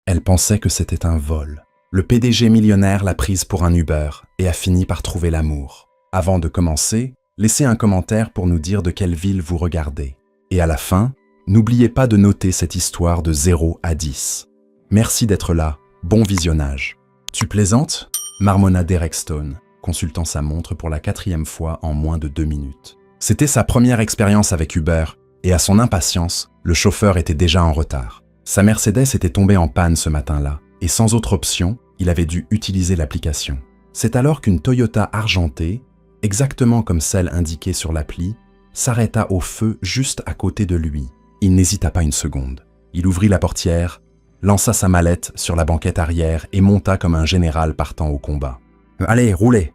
Elle pensait que c'était un vol. Le PDG millionnaire l'a prise pour un Uber et a fini par trouver l'amour. Avant de commencer, laissez un commentaire pour nous dire de quelle ville vous regardez. Et à la fin, n'oubliez pas de noter cette histoire de 0 à 10. Merci d'être là, bon visionnage. Tu plaisantes ? Marmonna Derek Stone, consultant sa montre pour la 4e fois en moins de 2 minutes. C'était sa première expérience avec Uber, et à son impatience, le chauffeur était déjà en retard. Sa Mercedes était tombée en panne ce matin-là, et sans autre option, il avait dû utiliser l'application. C'est alors qu'une Toyota argentée, exactement comme celle indiquée sur l'appli, s'arrêta au feu juste à côté de lui. Il n'hésita pas une seconde. Il ouvrit la portière, lança sa mallette sur la banquette arrière et monta comme un général partant au combat. « Allez, roulez !»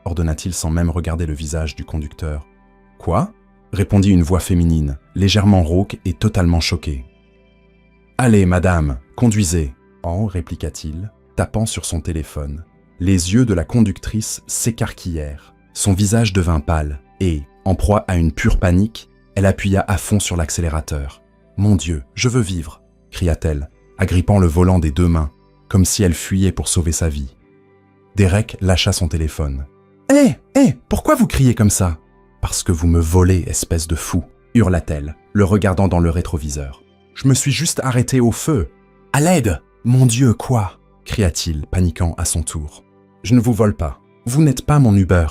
ordonna-t-il sans même regarder le visage du conducteur. « Quoi ?» répondit une voix féminine, légèrement rauque et totalement choquée. « Allez, madame, conduisez !» répliqua-t-il, tapant sur son téléphone. Les yeux de la conductrice s'écarquillèrent. Son visage devint pâle et, en proie à une pure panique, elle appuya à fond sur l'accélérateur. « Mon Dieu, je veux vivre !» cria-t-elle, agrippant le volant des 2 mains, comme si elle fuyait pour sauver sa vie. Derek lâcha son téléphone. « Hé, pourquoi vous criez comme ça ?»« Parce que vous me volez, espèce de fou !» hurla-t-elle, le regardant dans le rétroviseur. « Je me suis juste arrêté au feu. »« À l'aide !»« Mon Dieu, quoi ?» cria-t-il, paniquant à son tour. « Je ne vous vole pas. Vous n'êtes pas mon Uber.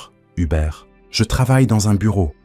Je travaille dans un bureau. »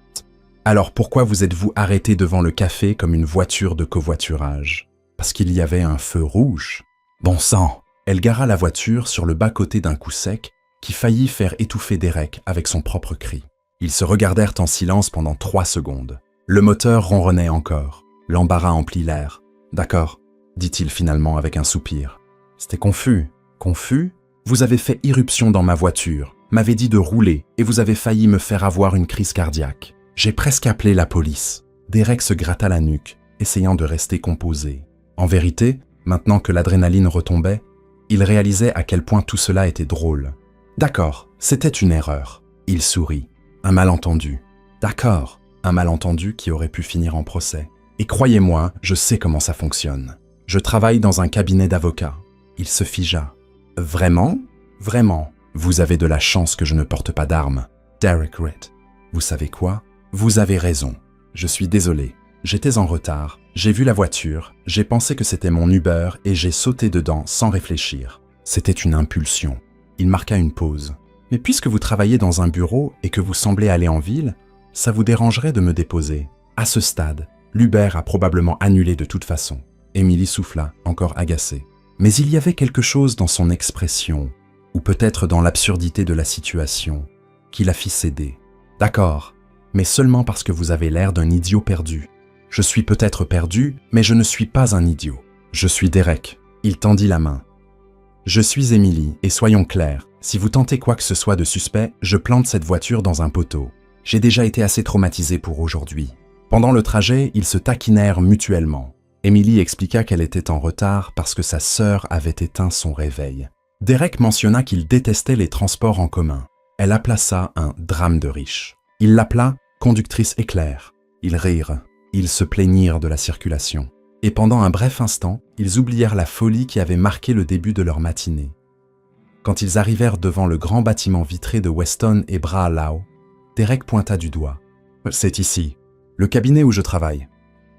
Alors pourquoi vous êtes-vous arrêté devant le café comme une voiture de covoiturage ? Parce qu'il y avait un feu rouge. Bon sang ! Elle gara la voiture sur le bas-côté d'un coup sec qui faillit faire étouffer Derek avec son propre cri. Ils se regardèrent en silence pendant 3 secondes. Le moteur ronronnait encore. L'embarras emplit l'air. « D'accord », dit-il finalement avec un soupir. « C'était confus. »« Confus ? Vous avez fait irruption dans ma voiture, m'avez dit de rouler et vous avez failli me faire avoir une crise cardiaque. J'ai presque appelé la police. » Derek se gratta la nuque, essayant de rester composé. En vérité, maintenant que l'adrénaline retombait, il réalisait à quel point tout cela était drôle. « D'accord, c'était une erreur. » Il sourit. « Un malentendu. »« D'accord, un malentendu qui aurait pu finir en procès. Et croyez-moi, je sais comment ça fonctionne. Je travaille dans un cabinet d'avocats. » Il se figea. « Vraiment ? Vraiment. Vous avez de la chance que je ne porte pas d'armes. » Derek Ritt. « Vous savez quoi ? Vous avez raison. Je suis désolé. J'étais en retard, j'ai vu la voiture, j'ai pensé que c'était mon Uber et j'ai sauté dedans sans réfléchir. C'était une impulsion. » Il marqua une pause. « Mais puisque vous travaillez dans un bureau et que vous semblez aller en ville, ça vous dérangerait de me déposer. À ce stade, l'Uber a probablement annulé de toute façon. » Emily souffla, encore agacée. Mais il y avait quelque chose dans son expression, ou peut-être dans l'absurdité de la situation, qui la fit céder. « D'accord, mais seulement parce que vous avez l'air d'un idiot perdu. Je suis peut-être perdu, mais je ne suis pas un idiot. Je suis Derek. » Il tendit la main. « Je suis Emily, et soyons clairs, si vous tentez quoi que ce soit de suspect, je plante cette voiture dans un poteau. J'ai déjà été assez traumatisé pour aujourd'hui. » Pendant le trajet, ils se taquinèrent mutuellement. Emily expliqua qu'elle était en retard parce que sa sœur avait éteint son réveil. Derek mentionna qu'il détestait les transports en commun. Elle appela ça un drame de riche. Il l'appela « conductrice éclair ». Ils rirent. Ils se plaignirent de la circulation. Et pendant un bref instant, ils oublièrent la folie qui avait marqué le début de leur matinée. Quand ils arrivèrent devant le grand bâtiment vitré de Weston et Braalau, Derek pointa du doigt. « C'est ici, le cabinet où je travaille. »«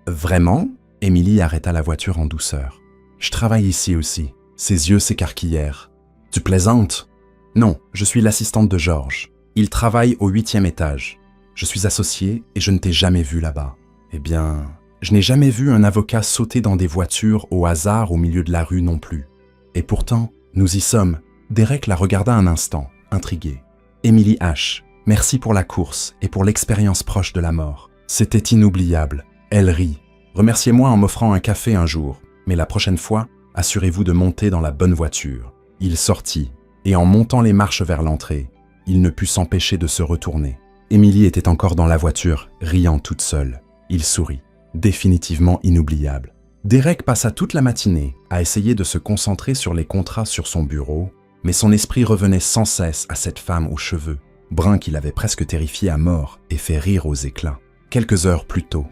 Vraiment ?» Emily arrêta la voiture en douceur. « Je travaille ici aussi. » Ses yeux s'écarquillèrent. « Tu plaisantes ?»« Non, je suis l'assistante de George. Il travaille au 8e étage. Je suis associé et je ne t'ai jamais vu là-bas. » « Eh bien, je n'ai jamais vu un avocat sauter dans des voitures au hasard au milieu de la rue non plus. Et pourtant, nous y sommes. » Derek la regarda un instant, intrigué. « Emily H., merci pour la course et pour l'expérience proche de la mort. C'était inoubliable. » Elle rit. « Remerciez-moi en m'offrant un café un jour, mais la prochaine fois, assurez-vous de monter dans la bonne voiture. » Il sortit, et en montant les marches vers l'entrée, il ne put s'empêcher de se retourner. Emily était encore dans la voiture, riant toute seule. Il sourit. Définitivement inoubliable. Derek passa toute la matinée à essayer de se concentrer sur les contrats sur son bureau, mais son esprit revenait sans cesse à cette femme aux cheveux, brun qui l'avait presque terrifié à mort et fait rire aux éclats, quelques heures plus tôt.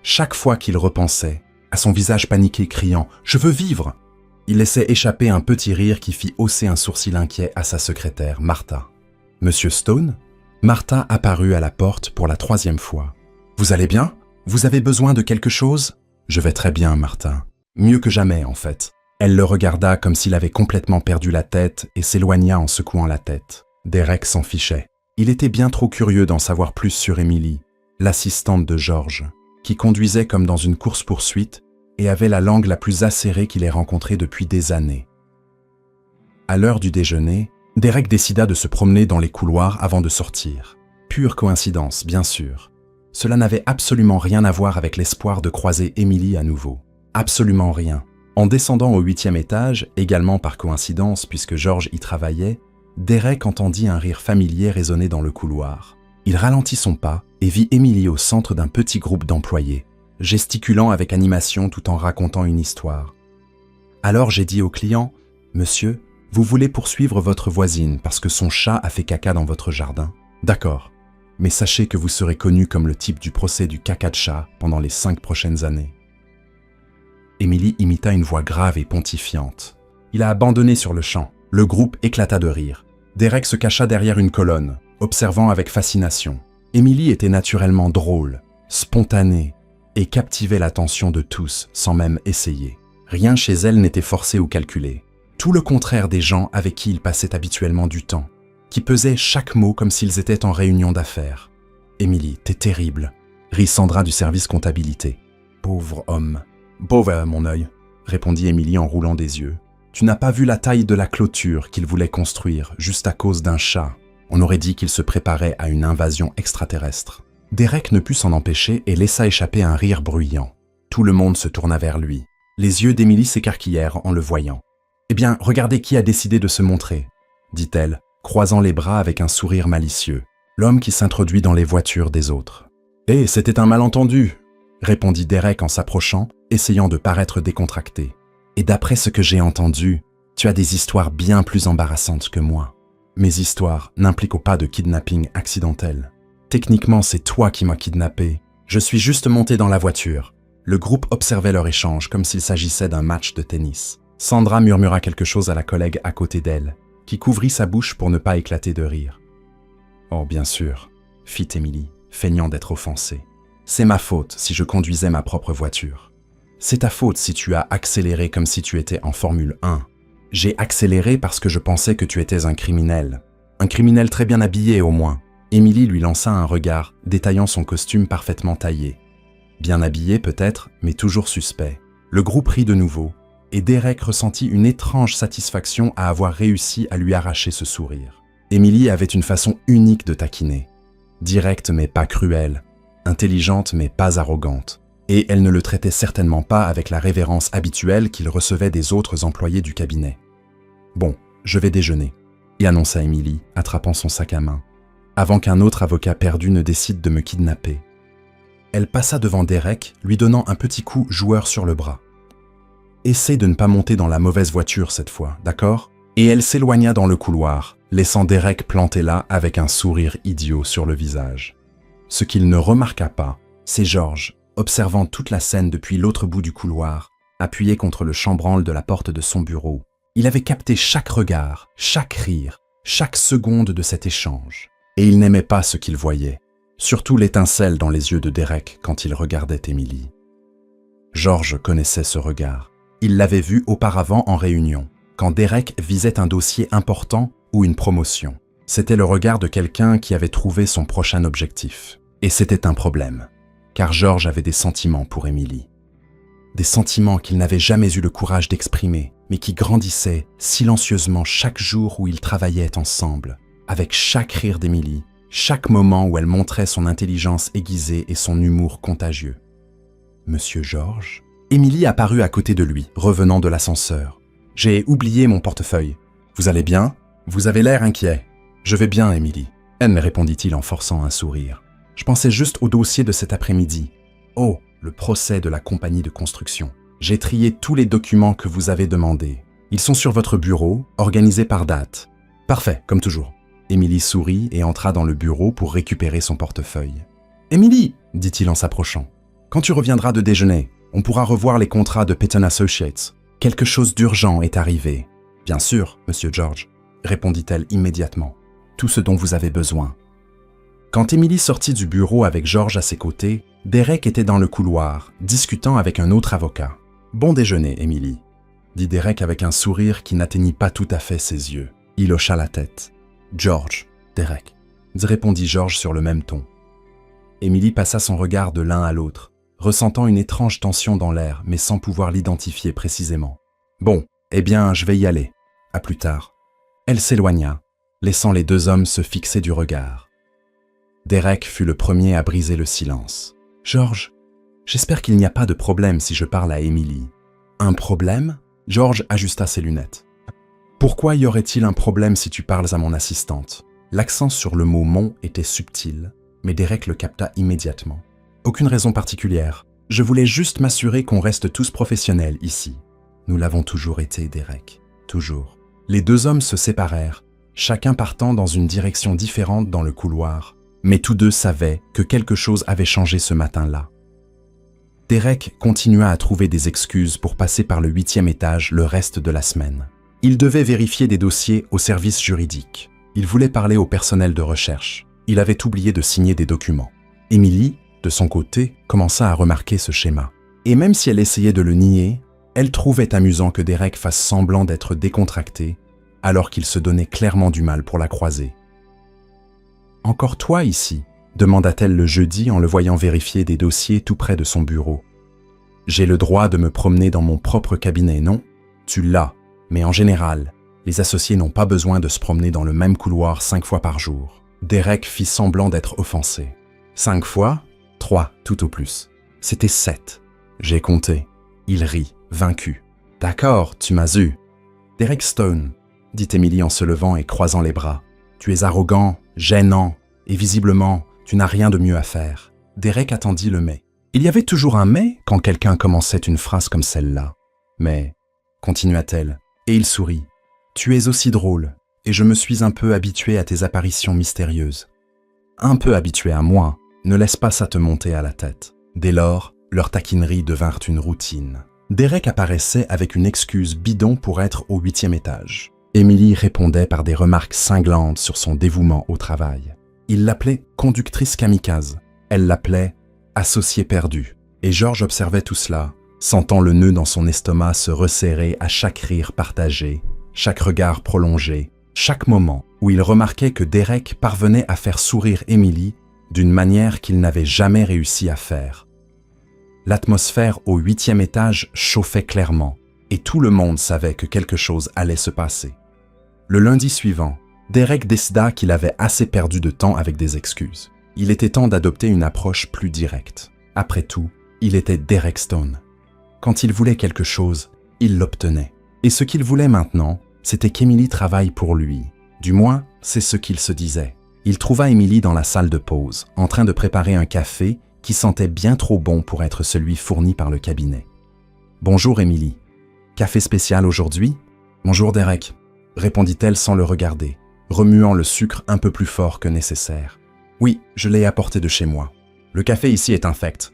Chaque fois qu'il repensait, à son visage paniqué criant « Je veux vivre !» Il laissait échapper un petit rire qui fit hausser un sourcil inquiet à sa secrétaire, Martha. « Monsieur Stone ?» Martha apparut à la porte pour la 3e fois. « Vous allez bien? Vous avez besoin de quelque chose ?»« Je vais très bien, Martha. Mieux que jamais, en fait. » Elle le regarda comme s'il avait complètement perdu la tête et s'éloigna en secouant la tête. Derek s'en fichait. Il était bien trop curieux d'en savoir plus sur Emily, l'assistante de George, qui conduisait comme dans une course-poursuite et avait la langue la plus acérée qu'il ait rencontrée depuis des années. À l'heure du déjeuner, Derek décida de se promener dans les couloirs avant de sortir. Pure coïncidence, bien sûr. Cela n'avait absolument rien à voir avec l'espoir de croiser Emily à nouveau. Absolument rien. En descendant au 8e étage, également par coïncidence puisque George y travaillait, Derek entendit un rire familier résonner dans le couloir. Il ralentit son pas et vit Emily au centre d'un petit groupe d'employés, gesticulant avec animation tout en racontant une histoire. Alors j'ai dit au client, « Monsieur, vous voulez poursuivre votre voisine parce que son chat a fait caca dans votre jardin? D'accord, mais sachez que vous serez connu comme le type du procès du caca de chat pendant les 5 prochaines années. » Emily imita une voix grave et pontifiante. Il a abandonné sur le champ. Le groupe éclata de rire. Derek se cacha derrière une colonne, observant avec fascination. Emily était naturellement drôle, spontanée et captivait l'attention de tous sans même essayer. Rien chez elle n'était forcé ou calculé. Tout le contraire des gens avec qui il passait habituellement du temps, qui pesaient chaque mot comme s'ils étaient en réunion d'affaires. « Emily, t'es terrible », rit Sandra du service comptabilité. « Pauvre homme. »« Pauvre mon œil », répondit Emily en roulant des yeux. « Tu n'as pas vu la taille de la clôture qu'il voulait construire juste à cause d'un chat. On aurait dit qu'il se préparait à une invasion extraterrestre. » Derek ne put s'en empêcher et laissa échapper un rire bruyant. Tout le monde se tourna vers lui. Les yeux d'Emily s'écarquillèrent en le voyant. « Eh bien, regardez qui a décidé de se montrer, » dit-elle, croisant les bras avec un sourire malicieux. L'homme qui s'introduit dans les voitures des autres. « Eh, c'était un malentendu !» répondit Derek en s'approchant, essayant de paraître décontracté. « Et d'après ce que j'ai entendu, tu as des histoires bien plus embarrassantes que moi. Mes histoires n'impliquent pas de kidnapping accidentel. Techniquement, c'est toi qui m'as kidnappé. Je suis juste monté dans la voiture. » Le groupe observait leur échange comme s'il s'agissait d'un match de tennis. Sandra murmura quelque chose à la collègue à côté d'elle, qui couvrit sa bouche pour ne pas éclater de rire. « Oh, bien sûr, » fit Emily, feignant d'être offensée. « C'est ma faute si je conduisais ma propre voiture. C'est ta faute si tu as accéléré comme si tu étais en Formule 1. J'ai accéléré parce que je pensais que tu étais un criminel. Un criminel très bien habillé au moins. » Emily lui lança un regard, détaillant son costume parfaitement taillé. Bien habillé peut-être, mais toujours suspect. Le groupe rit de nouveau, et Derek ressentit une étrange satisfaction à avoir réussi à lui arracher ce sourire. Emily avait une façon unique de taquiner. Directe mais pas cruelle, intelligente mais pas arrogante. Et elle ne le traitait certainement pas avec la révérence habituelle qu'il recevait des autres employés du cabinet. « Bon, je vais déjeuner », y annonça Emily, attrapant son sac à main, « avant qu'un autre avocat perdu ne décide de me kidnapper. » Elle passa devant Derek, lui donnant un petit coup joueur sur le bras. « Essaie de ne pas monter dans la mauvaise voiture cette fois, d'accord ?» Et elle s'éloigna dans le couloir, laissant Derek planté là avec un sourire idiot sur le visage. Ce qu'il ne remarqua pas, c'est George, observant toute la scène depuis l'autre bout du couloir, appuyé contre le chambranle de la porte de son bureau. Il avait capté chaque regard, chaque rire, chaque seconde de cet échange. Et il n'aimait pas ce qu'il voyait, surtout l'étincelle dans les yeux de Derek quand il regardait Emily. George connaissait ce regard. Il l'avait vu auparavant en réunion, quand Derek visait un dossier important ou une promotion. C'était le regard de quelqu'un qui avait trouvé son prochain objectif. Et c'était un problème, car George avait des sentiments pour Emily. Des sentiments qu'il n'avait jamais eu le courage d'exprimer, mais qui grandissaient silencieusement chaque jour où ils travaillaient ensemble, avec chaque rire d'Emily, chaque moment où elle montrait son intelligence aiguisée et son humour contagieux. « Monsieur George ?» Emily apparut à côté de lui, revenant de l'ascenseur. « J'ai oublié mon portefeuille. Vous allez bien? Vous avez l'air inquiet. »« Je vais bien, Emily. » répondit-il en forçant un sourire. « Je pensais juste au dossier de cet après-midi. Oh, le procès de la compagnie de construction. J'ai trié tous les documents que vous avez demandés. Ils sont sur votre bureau, organisés par date. Parfait, comme toujours. » Emily sourit et entra dans le bureau pour récupérer son portefeuille. « Emily, dit-il en s'approchant, quand tu reviendras de déjeuner, on pourra revoir les contrats de Peyton Associates. Quelque chose d'urgent est arrivé. Bien sûr, Monsieur George, répondit-elle immédiatement. Tout ce dont vous avez besoin. Quand Emily sortit du bureau avec George à ses côtés, Derek était dans le couloir, discutant avec un autre avocat. « Bon déjeuner, Emily », dit Derek avec un sourire qui n'atteignit pas tout à fait ses yeux. Il hocha la tête. « George, Derek », répondit George sur le même ton. Emily passa son regard de l'un à l'autre, ressentant une étrange tension dans l'air, mais sans pouvoir l'identifier précisément. « Bon, eh bien, je vais y aller. À plus tard. » Elle s'éloigna, laissant les deux hommes se fixer du regard. Derek fut le premier à briser le silence. « George, j'espère qu'il n'y a pas de problème si je parle à Emily. »« Un problème ?» George ajusta ses lunettes. « Pourquoi y aurait-il un problème si tu parles à mon assistante ?» L'accent sur le mot « mon » était subtil, mais Derek le capta immédiatement. « Aucune raison particulière. Je voulais juste m'assurer qu'on reste tous professionnels ici. » Nous l'avons toujours été, Derek. Toujours. Les deux hommes se séparèrent, chacun partant dans une direction différente dans le couloir. Mais tous deux savaient que quelque chose avait changé ce matin-là. Derek continua à trouver des excuses pour passer par le 8e étage le reste de la semaine. Il devait vérifier des dossiers au service juridique. Il voulait parler au personnel de recherche. Il avait oublié de signer des documents. Emily, de son côté, commença à remarquer ce schéma. Et même si elle essayait de le nier, elle trouvait amusant que Derek fasse semblant d'être décontracté, alors qu'il se donnait clairement du mal pour la croiser. « Encore toi ici ?» demanda-t-elle le jeudi en le voyant vérifier des dossiers tout près de son bureau. « J'ai le droit de me promener dans mon propre cabinet, non? Tu l'as, mais en général, les associés n'ont pas besoin de se promener dans le même couloir 5 fois par jour. » Derek fit semblant d'être offensé. « 5 fois? 3, tout au plus. C'était 7. J'ai compté. » Il rit, vaincu. « D'accord, tu m'as eu. »« Derek Stone, » dit Emily en se levant et croisant les bras. « Tu es arrogant, gênant, et visiblement, tu n'as rien de mieux à faire. » Derek attendit le « mais ». Il y avait toujours un « mais » quand quelqu'un commençait une phrase comme celle-là. « Mais, » continua-t-elle, et il sourit. « Tu es aussi drôle, et je me suis un peu habitué à tes apparitions mystérieuses. »« Un peu habitué à moi, ne laisse pas ça te monter à la tête. » Dès lors, leurs taquineries devinrent une routine. Derek apparaissait avec une excuse bidon pour être au 8e étage. Emily répondait par des remarques cinglantes sur son dévouement au travail. Il l'appelait conductrice kamikaze. Elle l'appelait associée perdue. Et George observait tout cela, sentant le nœud dans son estomac se resserrer à chaque rire partagé, chaque regard prolongé, chaque moment où il remarquait que Derek parvenait à faire sourire Emily d'une manière qu'il n'avait jamais réussi à faire. L'atmosphère au 8e étage chauffait clairement, et tout le monde savait que quelque chose allait se passer. Le lundi suivant, Derek décida qu'il avait assez perdu de temps avec des excuses. Il était temps d'adopter une approche plus directe. Après tout, il était Derek Stone. Quand il voulait quelque chose, il l'obtenait. Et ce qu'il voulait maintenant, c'était qu'Emily travaille pour lui. Du moins, c'est ce qu'il se disait. Il trouva Emily dans la salle de pause, en train de préparer un café qui sentait bien trop bon pour être celui fourni par le cabinet. « Bonjour Emily. Café spécial aujourd'hui? »« Bonjour Derek. » répondit-elle sans le regarder, remuant le sucre un peu plus fort que nécessaire. « Oui, je l'ai apporté de chez moi. Le café ici est infect. »«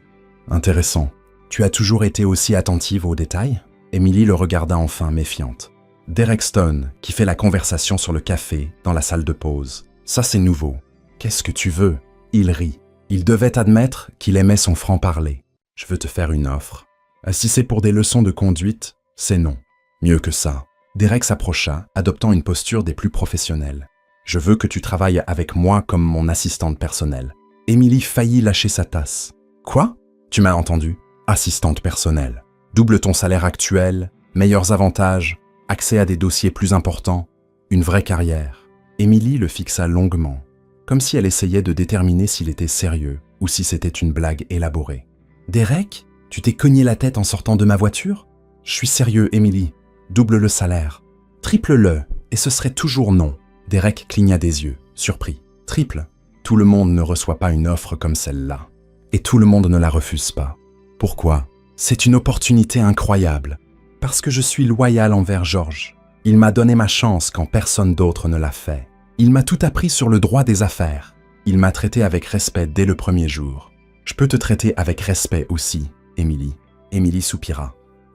Intéressant. Tu as toujours été aussi attentive aux détails ?» Emily le regarda enfin méfiante. Derek Stone, qui fait la conversation sur le café dans la salle de pause. Ça c'est nouveau. Qu'est-ce que tu veux? Il rit. Il devait admettre qu'il aimait son franc-parler. Je veux te faire une offre. Si c'est pour des leçons de conduite, c'est non. Mieux que ça. Derek s'approcha, adoptant une posture des plus professionnelles. Je veux que tu travailles avec moi comme mon assistante personnelle. Emily faillit lâcher sa tasse. Quoi? Tu m'as entendu? Assistante personnelle. Double ton salaire actuel, meilleurs avantages, accès à des dossiers plus importants, une vraie carrière. Emily le fixa longuement, comme si elle essayait de déterminer s'il était sérieux ou si c'était une blague élaborée. Derek, tu t'es cogné la tête en sortant de ma voiture? Je suis sérieux, Emily. Double le salaire. Triple-le, et ce serait toujours non. Derek cligna des yeux, surpris. Triple? Tout le monde ne reçoit pas une offre comme celle-là. Et tout le monde ne la refuse pas. Pourquoi? C'est une opportunité incroyable. Parce que je suis loyal envers George. Il m'a donné ma chance quand personne d'autre ne l'a fait. Il m'a tout appris sur le droit des affaires. Il m'a traité avec respect dès le premier jour. Je peux te traiter avec respect aussi, Emily. Emily soupira.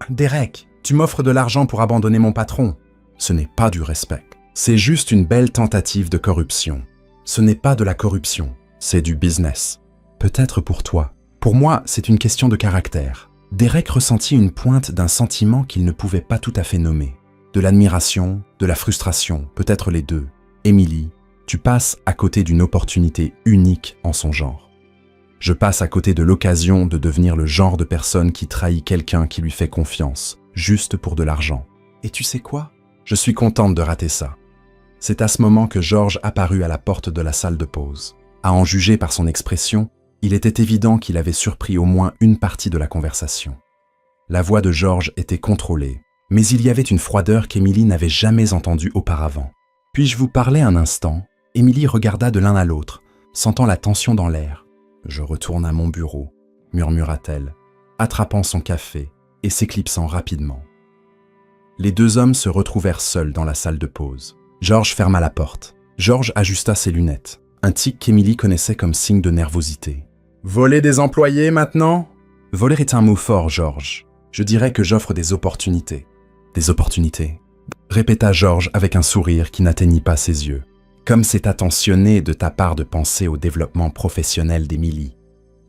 Derek, Tu m'offres de l'argent pour abandonner mon patron. Ce n'est pas du respect. C'est juste une belle tentative de corruption. Ce n'est pas de la corruption, c'est du business. Peut-être pour toi. Pour moi, c'est une question de caractère. Derek ressentit une pointe d'un sentiment qu'il ne pouvait pas tout à fait nommer. De l'admiration, de la frustration, peut-être les deux. Émilie, tu passes à côté d'une opportunité unique en son genre. Je passe à côté de l'occasion de devenir le genre de personne qui trahit quelqu'un qui lui fait confiance, juste pour de l'argent. Et tu sais quoi? Je suis contente de rater ça. C'est à ce moment que Georges apparut à la porte de la salle de pause. À en juger par son expression, il était évident qu'il avait surpris au moins une partie de la conversation. La voix de Georges était contrôlée, mais il y avait une froideur qu'Émilie n'avait jamais entendue auparavant. « Puis-je vous parler un instant ?» Émilie regarda de l'un à l'autre, sentant la tension dans l'air. « Je retourne à mon bureau », murmura-t-elle, attrapant son café et s'éclipsant rapidement. Les deux hommes se retrouvèrent seuls dans la salle de pause. Georges ferma la porte. Georges ajusta ses lunettes, un tic qu'Émilie connaissait comme signe de nervosité. « Voler des employés maintenant ?»« Voler est un mot fort, Georges. Je dirais que j'offre des opportunités. »« Des opportunités ?» répéta Georges avec un sourire qui n'atteignit pas ses yeux. Comme c'est attentionné de ta part de penser au développement professionnel d'Émilie.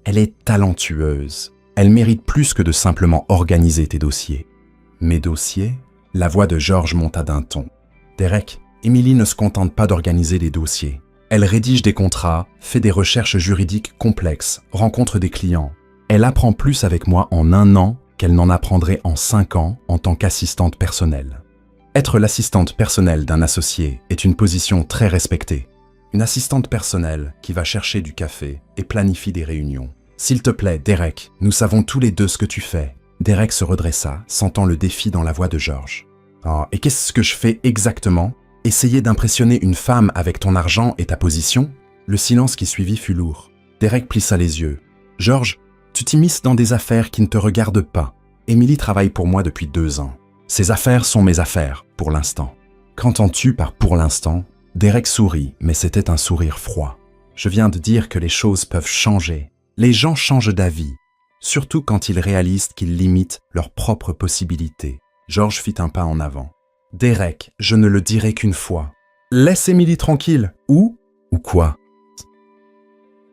Elle est talentueuse. Elle mérite plus que de simplement organiser tes dossiers. Mes dossiers ? La voix de Georges monta d'un ton. Derek, Émilie ne se contente pas d'organiser des dossiers. Elle rédige des contrats, fait des recherches juridiques complexes, rencontre des clients. Elle apprend plus avec moi en 1 an qu'elle n'en apprendrait en 5 ans en tant qu'assistante personnelle. Être l'assistante personnelle d'un associé est une position très respectée. Une assistante personnelle qui va chercher du café et planifie des réunions. S'il te plaît, Derek, nous savons tous les deux ce que tu fais. Derek se redressa, sentant le défi dans la voix de Georges. Oh, et qu'est-ce que je fais exactement ? Essayer d'impressionner une femme avec ton argent et ta position ? Le silence qui suivit fut lourd. Derek plissa les yeux. Georges, tu t'immisces dans des affaires qui ne te regardent pas. Émilie travaille pour moi depuis 2 ans. Ces affaires sont mes affaires, pour l'instant. Qu'entends-tu par « pour l'instant » ? Derek sourit, mais c'était un sourire froid. Je viens de dire que les choses peuvent changer. Les gens changent d'avis, surtout quand ils réalisent qu'ils limitent leurs propres possibilités. Georges fit un pas en avant. Derek, je ne le dirai qu'une fois. Laisse Émilie tranquille. Ou quoi ?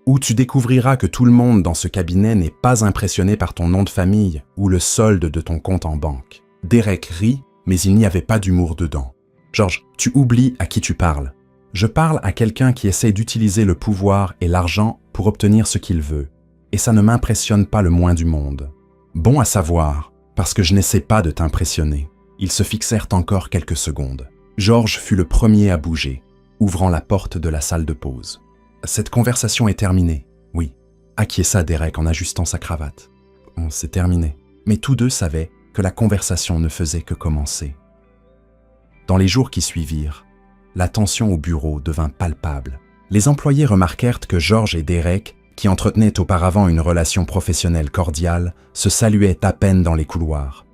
Ou tu découvriras que tout le monde dans ce cabinet n'est pas impressionné par ton nom de famille ou le solde de ton compte en banque. Derek rit, mais il n'y avait pas d'humour dedans. Georges, tu oublies à qui tu parles. Je parle à quelqu'un qui essaie d'utiliser le pouvoir et l'argent pour obtenir ce qu'il veut. Et ça ne m'impressionne pas le moins du monde. Bon à savoir, parce que je n'essaie pas de t'impressionner. Ils se fixèrent encore quelques secondes. Georges fut le premier à bouger, ouvrant la porte de la salle de pause. Cette conversation est terminée, oui. Acquiesça Derek en ajustant sa cravate. Bon, c'est terminé. Mais tous deux savaient que la conversation ne faisait que commencer. Dans les jours qui suivirent, la tension au bureau devint palpable. Les employés remarquèrent que Georges et Derek, qui entretenaient auparavant une relation professionnelle cordiale, se saluaient à peine dans les couloirs.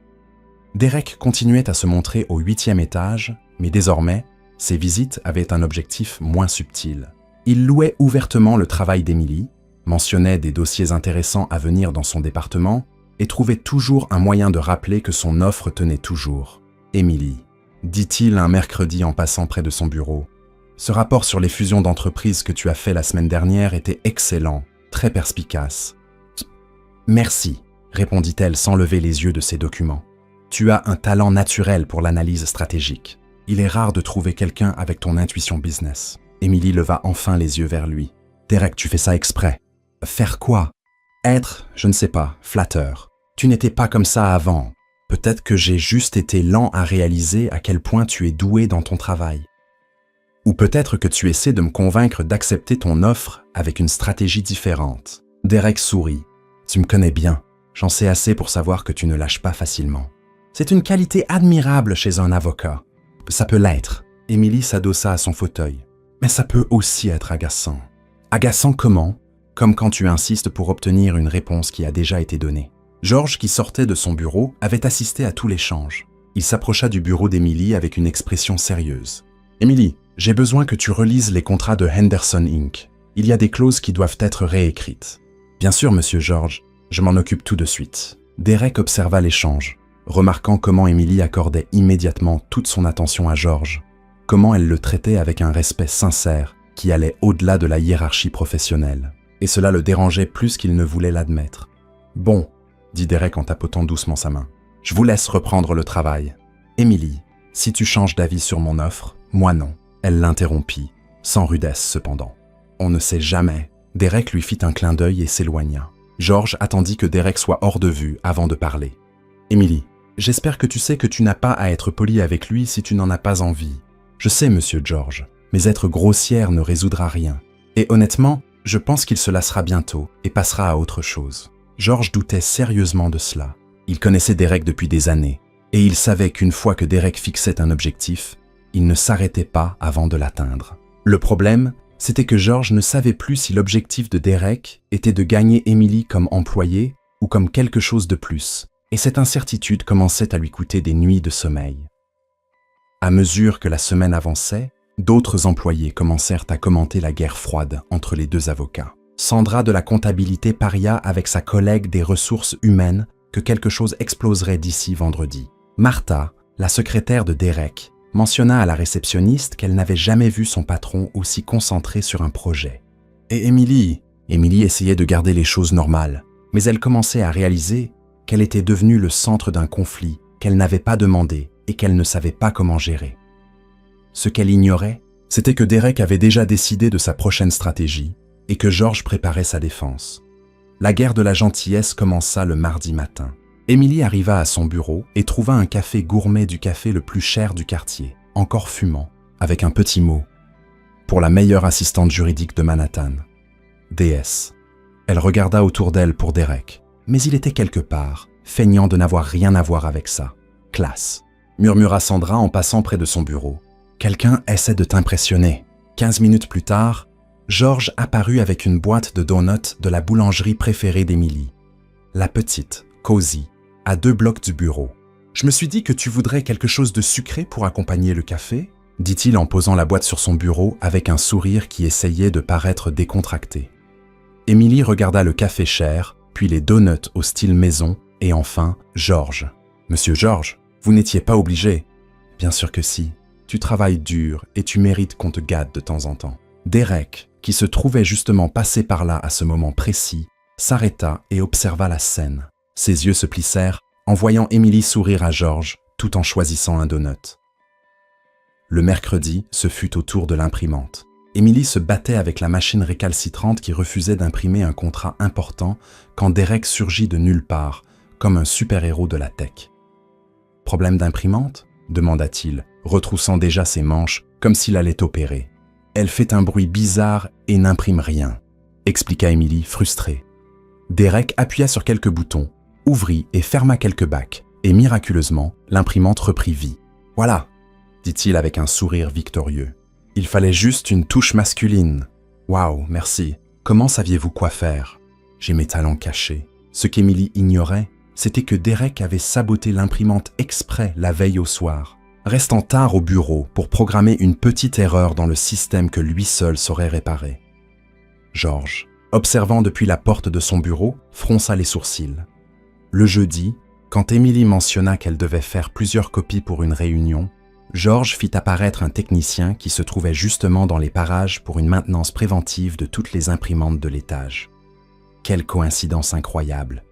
Derek continuait à se montrer au 8e étage, mais désormais, ses visites avaient un objectif moins subtil. Il louait ouvertement le travail d'Émilie, mentionnait des dossiers intéressants à venir dans son département et trouvait toujours un moyen de rappeler que son offre tenait toujours. « Émilie », dit-il un mercredi en passant près de son bureau, « ce rapport sur les fusions d'entreprises que tu as fait la semaine dernière était excellent, très perspicace. »« Merci », répondit-elle sans lever les yeux de ses documents. « Tu as un talent naturel pour l'analyse stratégique. Il est rare de trouver quelqu'un avec ton intuition business. » Émilie leva enfin les yeux vers lui. « Derek, tu fais ça exprès. »« Faire quoi ? » ?»« Être, je ne sais pas, flatteur. Tu n'étais pas comme ça avant. Peut-être que j'ai juste été lent à réaliser à quel point tu es doué dans ton travail. Ou peut-être que tu essaies de me convaincre d'accepter ton offre avec une stratégie différente. » Derek sourit. « Tu me connais bien. J'en sais assez pour savoir que tu ne lâches pas facilement. C'est une qualité admirable chez un avocat. Ça peut l'être. » Émilie s'adossa à son fauteuil. « Mais ça peut aussi être agaçant. » « Agaçant comment ? Comme quand tu insistes pour obtenir une réponse qui a déjà été donnée. » Georges, qui sortait de son bureau, avait assisté à tout l'échange. Il s'approcha du bureau d'Émilie avec une expression sérieuse. « Émilie, j'ai besoin que tu relises les contrats de Henderson Inc. Il y a des clauses qui doivent être réécrites. »« Bien sûr, monsieur Georges, je m'en occupe tout de suite. » Derek observa l'échange. remarquant comment Émilie accordait immédiatement toute son attention à Georges, comment elle le traitait avec un respect sincère qui allait au-delà de la hiérarchie professionnelle. Et cela le dérangeait plus qu'il ne voulait l'admettre. « Bon, » dit Derek en tapotant doucement sa main, « je vous laisse reprendre le travail. Émilie, si tu changes d'avis sur mon offre, moi non. » Elle l'interrompit, sans rudesse cependant. « On ne sait jamais. » Derek lui fit un clin d'œil et s'éloigna. Georges attendit que Derek soit hors de vue avant de parler. « Émilie, j'espère que tu sais que tu n'as pas à être poli avec lui si tu n'en as pas envie. Je sais, monsieur Georges, mais être grossière ne résoudra rien. Et honnêtement, je pense qu'il se lassera bientôt et passera à autre chose. » Georges doutait sérieusement de cela. Il connaissait Derek depuis des années, et il savait qu'une fois que Derek fixait un objectif, il ne s'arrêtait pas avant de l'atteindre. Le problème, c'était que Georges ne savait plus si l'objectif de Derek était de gagner Émilie comme employée ou comme quelque chose de plus, et cette incertitude commençait à lui coûter des nuits de sommeil. À mesure que la semaine avançait, d'autres employés commencèrent à commenter la guerre froide entre les deux avocats. Sandra de la comptabilité paria avec sa collègue des ressources humaines que quelque chose exploserait d'ici vendredi. Martha, la secrétaire de Derek, mentionna à la réceptionniste qu'elle n'avait jamais vu son patron aussi concentré sur un projet. Et Émilie essayait de garder les choses normales, mais elle commençait à réaliser qu'elle était devenue le centre d'un conflit qu'elle n'avait pas demandé et qu'elle ne savait pas comment gérer. Ce qu'elle ignorait, c'était que Derek avait déjà décidé de sa prochaine stratégie et que Georges préparait sa défense. La guerre de la gentillesse commença le mardi matin. Émilie arriva à son bureau et trouva un café gourmet du café le plus cher du quartier, encore fumant, avec un petit mot. Pour la meilleure assistante juridique de Manhattan. DS. Elle regarda autour d'elle pour Derek, mais il était quelque part, feignant de n'avoir rien à voir avec ça. Classe, murmura Sandra en passant près de son bureau. Quelqu'un essaie de t'impressionner. 15 minutes plus tard, Georges apparut avec une boîte de donuts de la boulangerie préférée d'Émilie. La petite, Cozy, à 2 blocs du bureau. « Je me suis dit que tu voudrais quelque chose de sucré pour accompagner le café ?» dit-il en posant la boîte sur son bureau avec un sourire qui essayait de paraître décontracté. Émilie regarda le café cher, puis les donuts au style maison, et enfin Georges. « Monsieur Georges, vous n'étiez pas obligé. »« Bien sûr que si. Tu travailles dur et tu mérites qu'on te gâte de temps en temps. » Derek, qui se trouvait justement passé par là à ce moment précis, s'arrêta et observa la scène. Ses yeux se plissèrent en voyant Émilie sourire à Georges tout en choisissant un donut. Le mercredi, ce fut au tour de l'imprimante. Émilie se battait avec la machine récalcitrante qui refusait d'imprimer un contrat important quand Derek surgit de nulle part, comme un super-héros de la tech. « Problème d'imprimante ?» demanda-t-il, retroussant déjà ses manches comme s'il allait opérer. « Elle fait un bruit bizarre et n'imprime rien », expliqua Émilie, frustrée. Derek appuya sur quelques boutons, ouvrit et ferma quelques bacs, et miraculeusement, l'imprimante reprit vie. « Voilà !» dit-il avec un sourire victorieux. « Il fallait juste une touche masculine. »« Waouh, merci. Comment saviez-vous quoi faire ?»« J'ai mes talents cachés. » Ce qu'Émilie ignorait, c'était que Derek avait saboté l'imprimante exprès la veille au soir, restant tard au bureau pour programmer une petite erreur dans le système que lui seul saurait réparer. Georges, observant depuis la porte de son bureau, fronça les sourcils. Le jeudi, quand Émilie mentionna qu'elle devait faire plusieurs copies pour une réunion, Georges fit apparaître un technicien qui se trouvait justement dans les parages pour une maintenance préventive de toutes les imprimantes de l'étage. Quelle coïncidence incroyable,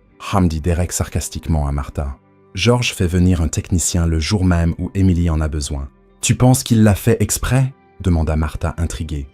dit Derek sarcastiquement à Martha. Georges fait venir un technicien le jour même où Émilie en a besoin. « Tu penses qu'il l'a fait exprès ?» demanda Martha intriguée.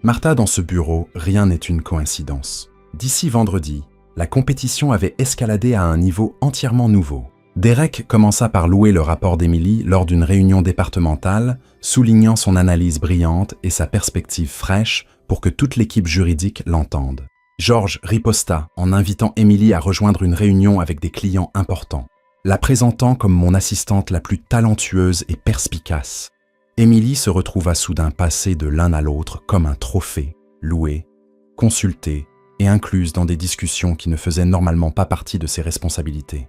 Martha, dans ce bureau, rien n'est une coïncidence. D'ici vendredi, la compétition avait escaladé à un niveau entièrement nouveau. Derek commença par louer le rapport d'Émilie lors d'une réunion départementale, soulignant son analyse brillante et sa perspective fraîche pour que toute l'équipe juridique l'entende. Georges riposta en invitant Émilie à rejoindre une réunion avec des clients importants, la présentant comme mon assistante la plus talentueuse et perspicace. Émilie se retrouva soudain passée de l'un à l'autre comme un trophée, louée, consultée et incluse dans des discussions qui ne faisaient normalement pas partie de ses responsabilités.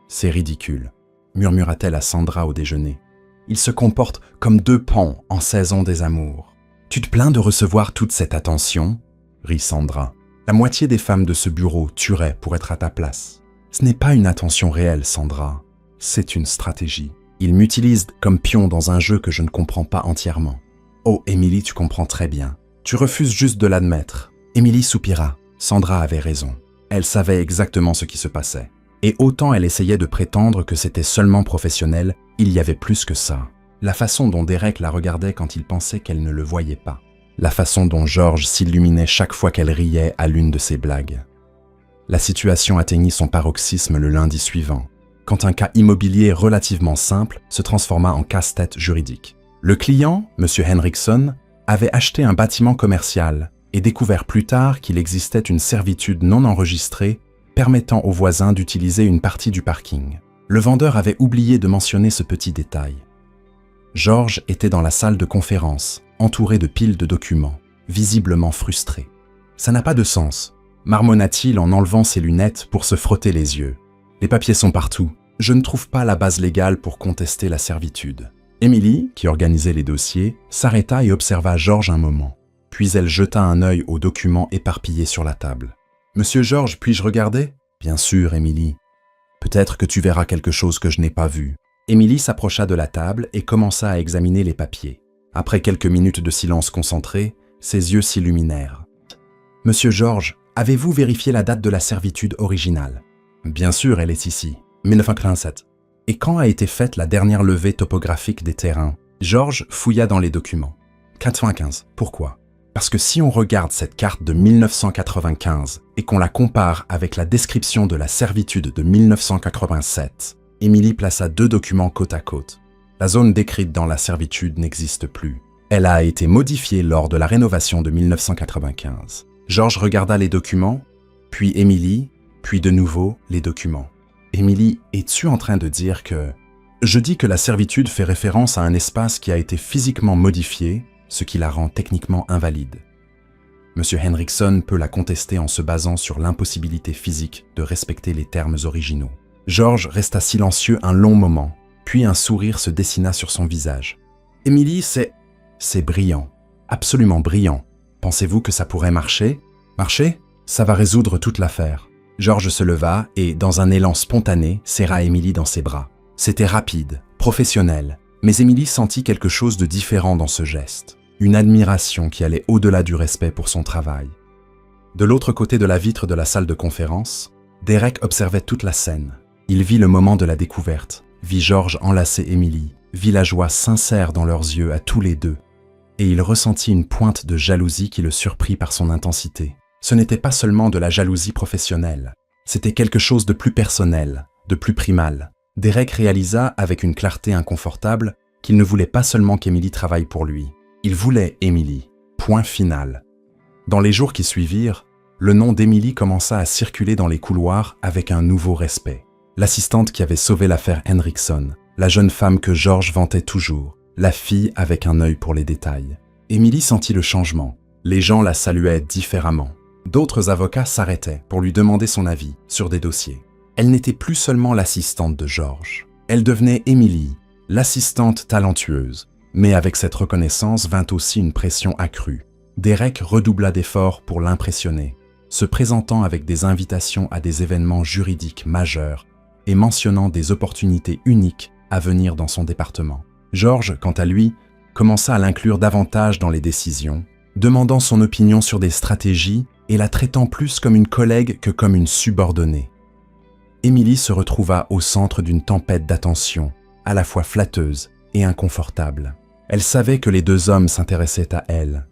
« C'est ridicule », murmura-t-elle à Sandra au déjeuner. « Il se comporte comme 2 paons en saison des amours. »« Tu te plains de recevoir toute cette attention ?» rit Sandra. « La moitié des femmes de ce bureau tueraient pour être à ta place. » « Ce n'est pas une attention réelle, Sandra. C'est une stratégie. Il m'utilise comme pion dans un jeu que je ne comprends pas entièrement. Oh, Émilie, tu comprends très bien. Tu refuses juste de l'admettre. Émilie soupira. Sandra avait raison. Elle savait exactement ce qui se passait. Et autant elle essayait de prétendre que c'était seulement professionnel, il y avait plus que ça. La façon dont Derek la regardait quand il pensait qu'elle ne le voyait pas. La façon dont George s'illuminait chaque fois qu'elle riait à l'une de ses blagues. La situation atteignit son paroxysme le lundi suivant, quand un cas immobilier relativement simple se transforma en casse-tête juridique. Le client, M. Henrikson, avait acheté un bâtiment commercial et découvert plus tard qu'il existait une servitude non enregistrée permettant aux voisins d'utiliser une partie du parking. Le vendeur avait oublié de mentionner ce petit détail. George était dans la salle de conférence, entouré de piles de documents, visiblement frustré. « Ça n'a pas de sens », marmonna-t-il en enlevant ses lunettes pour se frotter les yeux. « Les papiers sont partout. Je ne trouve pas la base légale pour contester la servitude. » Émilie, qui organisait les dossiers, s'arrêta et observa George un moment. Puis elle jeta un œil aux documents éparpillés sur la table. « Monsieur George, puis-je regarder ?»« Bien sûr, Émilie. Peut-être que tu verras quelque chose que je n'ai pas vu. » Émilie s'approcha de la table et commença à examiner les papiers. Après quelques minutes de silence concentré, ses yeux s'illuminèrent. « Monsieur George, avez-vous vérifié la date de la servitude originale ?»« Bien sûr, elle est ici. 1987. » « Et quand a été faite la dernière levée topographique des terrains ?» George fouilla dans les documents. « 95. Pourquoi ?» Parce que si on regarde cette carte de 1995 et qu'on la compare avec la description de la servitude de 1987, Émilie plaça deux documents côte à côte. La zone décrite dans la servitude n'existe plus. Elle a été modifiée lors de la rénovation de 1995. George regarda les documents, puis Émilie, puis de nouveau les documents. Émilie, es-tu en train de dire que... Je dis que la servitude fait référence à un espace qui a été physiquement modifié, ce qui la rend techniquement invalide. M. Henrikson peut la contester en se basant sur l'impossibilité physique de respecter les termes originaux. George resta silencieux un long moment, puis un sourire se dessina sur son visage. « Émilie, c'est brillant, absolument brillant. Pensez-vous que ça pourrait marcher ? Marcher ? Ça va résoudre toute l'affaire. » George se leva et, dans un élan spontané, serra Émilie dans ses bras. C'était rapide, professionnel, mais Émilie sentit quelque chose de différent dans ce geste. Une admiration qui allait au-delà du respect pour son travail. De l'autre côté de la vitre de la salle de conférence, Derek observait toute la scène. Il vit le moment de la découverte, vit George enlacer Émilie, vit la joie sincère dans leurs yeux à tous les deux, et il ressentit une pointe de jalousie qui le surprit par son intensité. Ce n'était pas seulement de la jalousie professionnelle, c'était quelque chose de plus personnel, de plus primal. Derek réalisa avec une clarté inconfortable qu'il ne voulait pas seulement qu'Émilie travaille pour lui. Il voulait Émilie. Point final. Dans les jours qui suivirent, le nom d'Émilie commença à circuler dans les couloirs avec un nouveau respect. L'assistante qui avait sauvé l'affaire Henrikson, la jeune femme que George vantait toujours, la fille avec un œil pour les détails. Émilie sentit le changement. Les gens la saluaient différemment. D'autres avocats s'arrêtaient pour lui demander son avis sur des dossiers. Elle n'était plus seulement l'assistante de George. Elle devenait Émilie, l'assistante talentueuse. Mais avec cette reconnaissance vint aussi une pression accrue. Derek redoubla d'efforts pour l'impressionner, se présentant avec des invitations à des événements juridiques majeurs et mentionnant des opportunités uniques à venir dans son département. George, quant à lui, commença à l'inclure davantage dans les décisions, demandant son opinion sur des stratégies et la traitant plus comme une collègue que comme une subordonnée. Émilie se retrouva au centre d'une tempête d'attention, à la fois flatteuse et inconfortable. Elle savait que les deux hommes s'intéressaient à elle,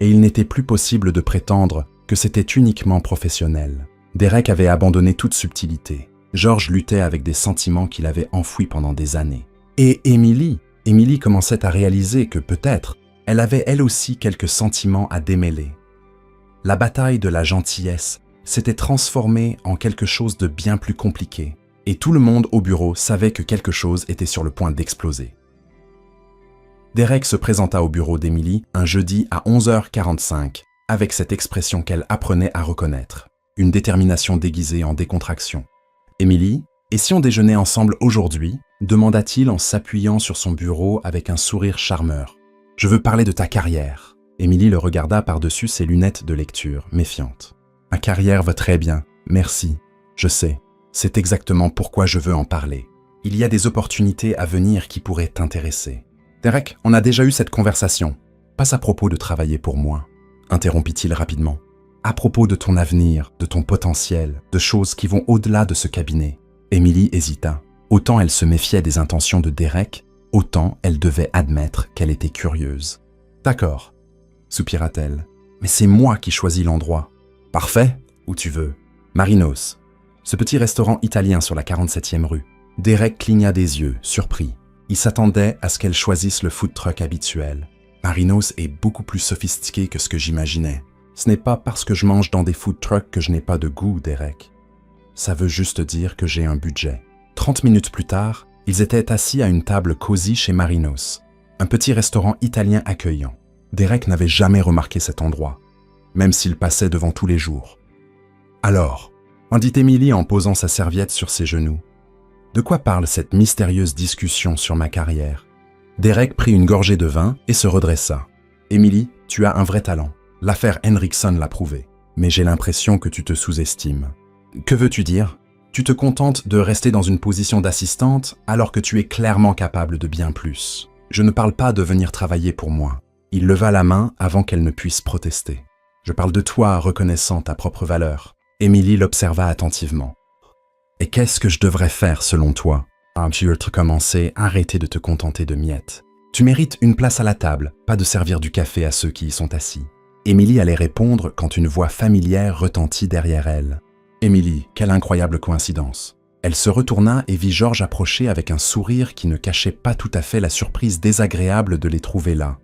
et il n'était plus possible de prétendre que c'était uniquement professionnel. Derek avait abandonné toute subtilité. George luttait avec des sentiments qu'il avait enfouis pendant des années. Et Émilie commençait à réaliser que peut-être, elle avait elle aussi quelques sentiments à démêler. La bataille de la gentillesse s'était transformée en quelque chose de bien plus compliqué, et tout le monde au bureau savait que quelque chose était sur le point d'exploser. Derek se présenta au bureau d'Émilie un jeudi à 11h45, avec cette expression qu'elle apprenait à reconnaître, une détermination déguisée en décontraction. « Émilie, et si on déjeunait ensemble aujourd'hui ?» demanda-t-il en s'appuyant sur son bureau avec un sourire charmeur. « Je veux parler de ta carrière. » Émilie le regarda par-dessus ses lunettes de lecture, méfiante. « Ma carrière va très bien, merci. Je sais, c'est exactement pourquoi je veux en parler. » Il y a des opportunités à venir qui pourraient t'intéresser. Derek, on a déjà eu cette conversation. Pas à propos de travailler pour moi, interrompit-il rapidement. À propos de ton avenir, de ton potentiel, de choses qui vont au-delà de ce cabinet. Émilie hésita. Autant elle se méfiait des intentions de Derek, autant elle devait admettre qu'elle était curieuse. D'accord, soupira-t-elle. Mais c'est moi qui choisis l'endroit. Parfait, où tu veux. Marinos, ce petit restaurant italien sur la 47e rue. Derek cligna des yeux, surpris. Il s'attendait à ce qu'elle choisisse le food truck habituel. Marinos est beaucoup plus sophistiqué que ce que j'imaginais. Ce n'est pas parce que je mange dans des food trucks que je n'ai pas de goût, Derek. Ça veut juste dire que j'ai un budget. 30 minutes plus tard, ils étaient assis à une table cosy chez Marinos, un petit restaurant italien accueillant. Derek n'avait jamais remarqué cet endroit, même s'il passait devant tous les jours. Alors, dit Émilie en posant sa serviette sur ses genoux, de quoi parle cette mystérieuse discussion sur ma carrière? Derek prit une gorgée de vin et se redressa. Émilie, tu as un vrai talent. L'affaire Henriksen l'a prouvé. Mais j'ai l'impression que tu te sous-estimes. Que veux-tu dire? Tu te contentes de rester dans une position d'assistante alors que tu es clairement capable de bien plus. Je ne parle pas de venir travailler pour moi. Il leva la main avant qu'elle ne puisse protester. Je parle de toi reconnaissant ta propre valeur. Émilie l'observa attentivement. Et qu'est-ce que je devrais faire selon toi? Tu veux commencer, arrêter de te contenter de miettes. Tu mérites une place à la table, pas de servir du café à ceux qui y sont assis. Émilie allait répondre quand une voix familière retentit derrière elle. Émilie, quelle incroyable coïncidence. Elle se retourna et vit Georges approcher avec un sourire qui ne cachait pas tout à fait la surprise désagréable de les trouver là.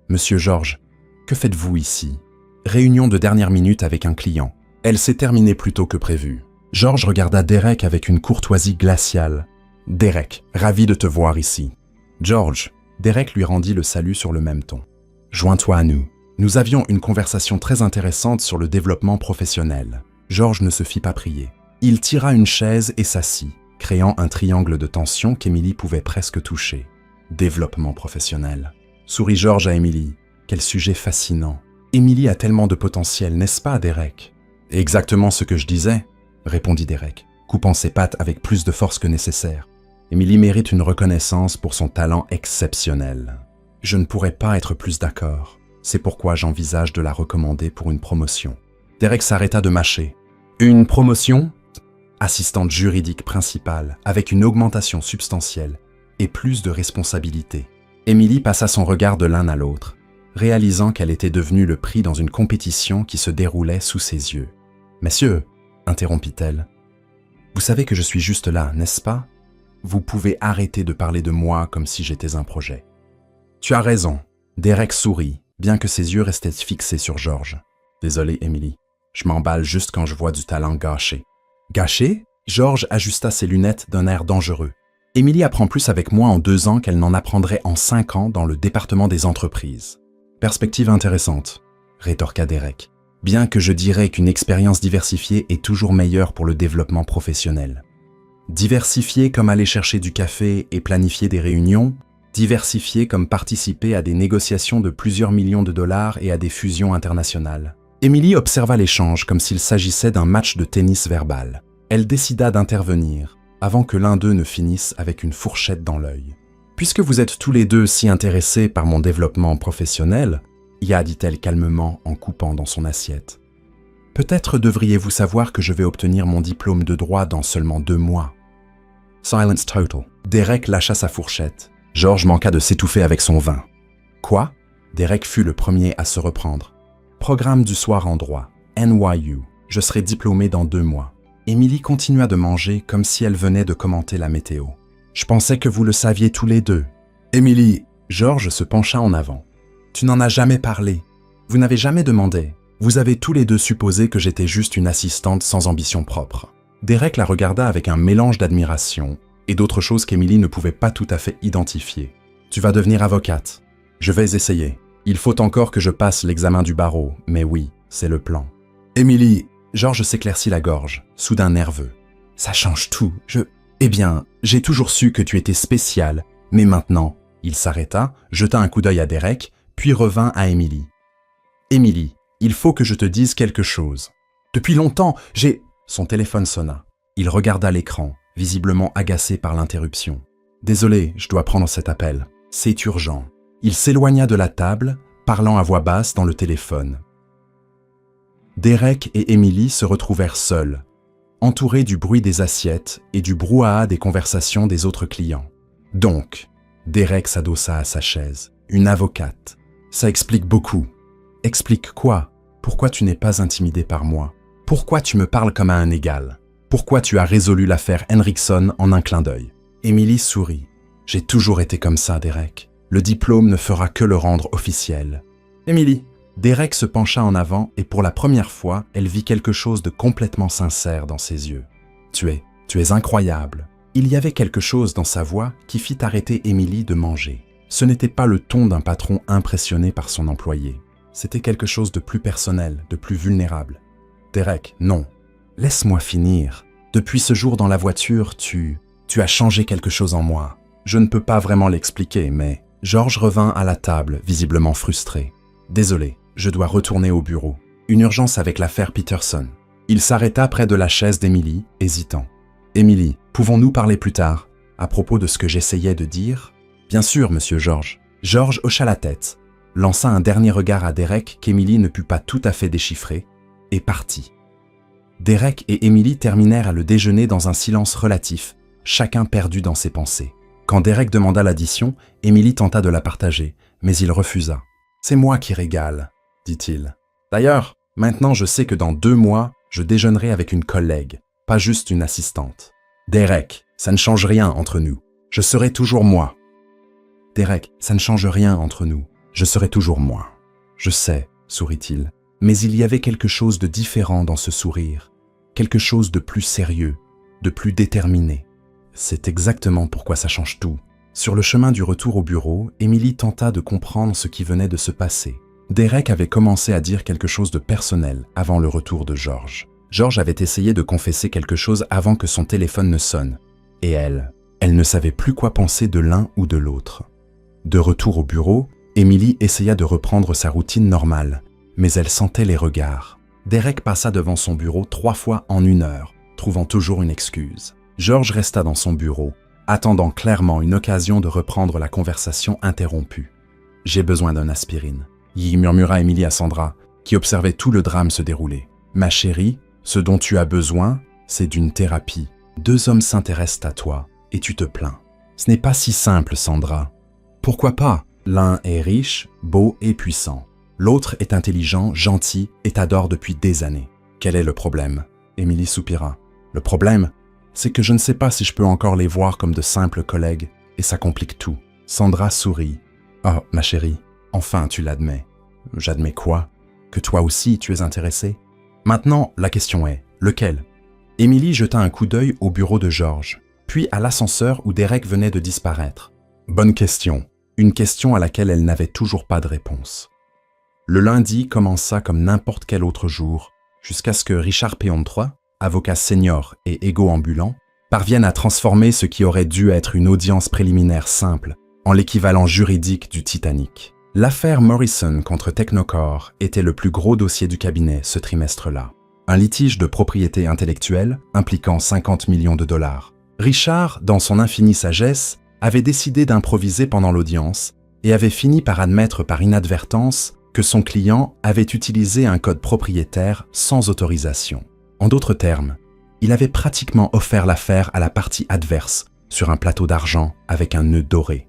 Monsieur Georges, que faites-vous ici? Réunion de dernière minute avec un client. Elle s'est terminée plus tôt que prévu. Georges regarda Derek avec une courtoisie glaciale. Derek, ravi de te voir ici. George, Derek lui rendit le salut sur le même ton. Joins-toi à nous. Nous avions une conversation très intéressante sur le développement professionnel. Georges ne se fit pas prier. Il tira une chaise et s'assit, créant un triangle de tension qu'Émilie pouvait presque toucher. Développement professionnel. Sourit Georges à Émilie. Quel sujet fascinant. Émilie a tellement de potentiel, n'est-ce pas, Derek? Exactement ce que je disais, répondit Derek, coupant ses pattes avec plus de force que nécessaire. Émilie mérite une reconnaissance pour son talent exceptionnel. Je ne pourrais pas être plus d'accord. C'est pourquoi j'envisage de la recommander pour une promotion. Derek s'arrêta de mâcher. Une promotion? Assistante juridique principale, avec une augmentation substantielle et plus de responsabilités. Émilie passa son regard de l'un à l'autre, réalisant qu'elle était devenue le prix dans une compétition qui se déroulait sous ses yeux. « Messieurs, interrompit-elle, vous savez que je suis juste là, n'est-ce pas? Vous pouvez arrêter de parler de moi comme si j'étais un projet. » Tu as raison. Derek sourit, bien que ses yeux restaient fixés sur Georges. Désolé, Émilie. Je m'emballe juste quand je vois du talent gâché. Gâché? Georges ajusta ses lunettes d'un air dangereux. Émilie apprend plus avec moi en 2 ans qu'elle n'en apprendrait en 5 ans dans le département des entreprises. Perspective intéressante, rétorqua Derek. Bien que je dirais qu'une expérience diversifiée est toujours meilleure pour le développement professionnel. Diversifiée comme aller chercher du café et planifier des réunions, diversifiée comme participer à des négociations de plusieurs millions de dollars et à des fusions internationales. Émilie observa l'échange comme s'il s'agissait d'un match de tennis verbal. Elle décida d'intervenir avant que l'un d'eux ne finisse avec une fourchette dans l'œil. « Puisque vous êtes tous les deux si intéressés par mon développement professionnel, dit-elle calmement en coupant dans son assiette. Peut-être devriez-vous savoir que je vais obtenir mon diplôme de droit dans seulement 2 mois. Silence total. Derek lâcha sa fourchette. Georges manqua de s'étouffer avec son vin. Quoi? Derek fut le premier à se reprendre. Programme du soir en droit. NYU. Je serai diplômé dans 2 mois. Émilie continua de manger comme si elle venait de commenter la météo. Je pensais que vous le saviez tous les deux. Émilie. Georges se pencha en avant. Tu n'en as jamais parlé. Vous n'avez jamais demandé. Vous avez tous les deux supposé que j'étais juste une assistante sans ambition propre. Derek la regarda avec un mélange d'admiration et d'autres choses qu'Émilie ne pouvait pas tout à fait identifier. Tu vas devenir avocate. Je vais essayer. Il faut encore que je passe l'examen du barreau, mais oui, c'est le plan. Émilie, Georges s'éclaircit la gorge, soudain nerveux. Ça change tout. Eh bien, j'ai toujours su que tu étais spécial, mais maintenant, il s'arrêta, jeta un coup d'œil à Derek, puis revint à Émilie. Émilie, il faut que je te dise quelque chose. Depuis longtemps, Son téléphone sonna. Il regarda l'écran, visiblement agacé par l'interruption. « Désolé, je dois prendre cet appel. C'est urgent. » Il s'éloigna de la table, parlant à voix basse dans le téléphone. Derek et Emily se retrouvèrent seuls, entourés du bruit des assiettes et du brouhaha des conversations des autres clients. « Donc, » Derek s'adossa à sa chaise, « une avocate. Ça explique beaucoup. » « Explique quoi? Pourquoi tu n'es pas intimidé par moi? Pourquoi tu me parles comme à un égal? Pourquoi tu as résolu l'affaire Henriksson en un clin d'œil? » Emily sourit. « J'ai toujours été comme ça, Derek. Le diplôme ne fera que le rendre officiel. » « Emily !» Derek se pencha en avant et pour la première fois, elle vit quelque chose de complètement sincère dans ses yeux. « Tu es incroyable. » Il y avait quelque chose dans sa voix qui fit arrêter Emily de manger. Ce n'était pas le ton d'un patron impressionné par son employé. C'était quelque chose de plus personnel, de plus vulnérable. « Derek, non. Laisse-moi finir. Depuis ce jour dans la voiture, tu as changé quelque chose en moi. Je ne peux pas vraiment l'expliquer, mais... » George revint à la table, visiblement frustré. « Désolé, je dois retourner au bureau. Une urgence avec l'affaire Peterson. » Il s'arrêta près de la chaise d'Emily, hésitant. « Emily, pouvons-nous parler plus tard, à propos de ce que j'essayais de dire ?»« Bien sûr, monsieur George. » George hocha la tête, lança un dernier regard à Derek qu'Emily ne put pas tout à fait déchiffrer, et partit. Derek et Emily terminèrent à le déjeuner dans un silence relatif, chacun perdu dans ses pensées. Quand Derek demanda l'addition, Emily tenta de la partager, mais il refusa. « C'est moi qui régale, » dit-il. « D'ailleurs, maintenant je sais que dans 2 mois, je déjeunerai avec une collègue, pas juste une assistante. Derek, ça ne change rien entre nous. Je serai toujours moi. » « Derek, ça ne change rien entre nous. Je serai toujours moi. »« Je sais, » sourit-il, mais il y avait quelque chose de différent dans ce sourire, quelque chose de plus sérieux, de plus déterminé. C'est exactement pourquoi ça change tout. Sur le chemin du retour au bureau, Emily tenta de comprendre ce qui venait de se passer. Derek avait commencé à dire quelque chose de personnel avant le retour de George. George avait essayé de confesser quelque chose avant que son téléphone ne sonne. Et elle ne savait plus quoi penser de l'un ou de l'autre. De retour au bureau, Emily essaya de reprendre sa routine normale, mais elle sentait les regards. Derek passa devant son bureau 3 fois en 1 heure, trouvant toujours une excuse. George resta dans son bureau, attendant clairement une occasion de reprendre la conversation interrompue. « J'ai besoin d'un aspirine », y murmura Emily à Sandra, qui observait tout le drame se dérouler. « Ma chérie, ce dont tu as besoin, c'est d'une thérapie. 2 hommes s'intéressent à toi, et tu te plains. Ce n'est pas si simple, Sandra. Pourquoi pas? L'un est riche, beau et puissant. L'autre est intelligent, gentil et t'adore depuis des années. Quel est le problème? » Emily soupira. « Le problème, c'est que je ne sais pas si je peux encore les voir comme de simples collègues, et ça complique tout. » Sandra sourit. « Oh, ma chérie, enfin tu l'admets. »« J'admets quoi? Que toi aussi tu es intéressée? » Maintenant, la question est, lequel? Emily jeta un coup d'œil au bureau de George, puis à l'ascenseur où Derek venait de disparaître. Bonne question. Une question à laquelle elle n'avait toujours pas de réponse. Le lundi commença comme n'importe quel autre jour, jusqu'à ce que Richard Péon III, avocat senior et égo ambulant, parvienne à transformer ce qui aurait dû être une audience préliminaire simple en l'équivalent juridique du Titanic. L'affaire Morrison contre Technocore était le plus gros dossier du cabinet ce trimestre-là. Un litige de propriété intellectuelle impliquant 50 millions de dollars. Richard, dans son infinie sagesse, avait décidé d'improviser pendant l'audience et avait fini par admettre par inadvertance que son client avait utilisé un code propriétaire sans autorisation. En d'autres termes, il avait pratiquement offert l'affaire à la partie adverse sur un plateau d'argent avec un nœud doré.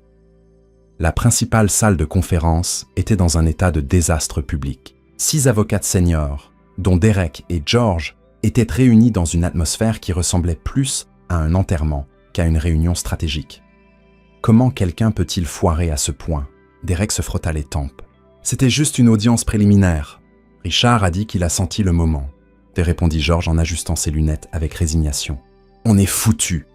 La principale salle de conférence était dans un état de désastre public. 6 avocates seniors, dont Derek et George, étaient réunis dans une atmosphère qui ressemblait plus à un enterrement qu'à une réunion stratégique. Comment quelqu'un peut-il foirer à ce point? Derek se frotta les tempes. C'était juste une audience préliminaire. Richard a dit qu'il a senti le moment, répondit George en ajustant ses lunettes avec résignation. On est foutu,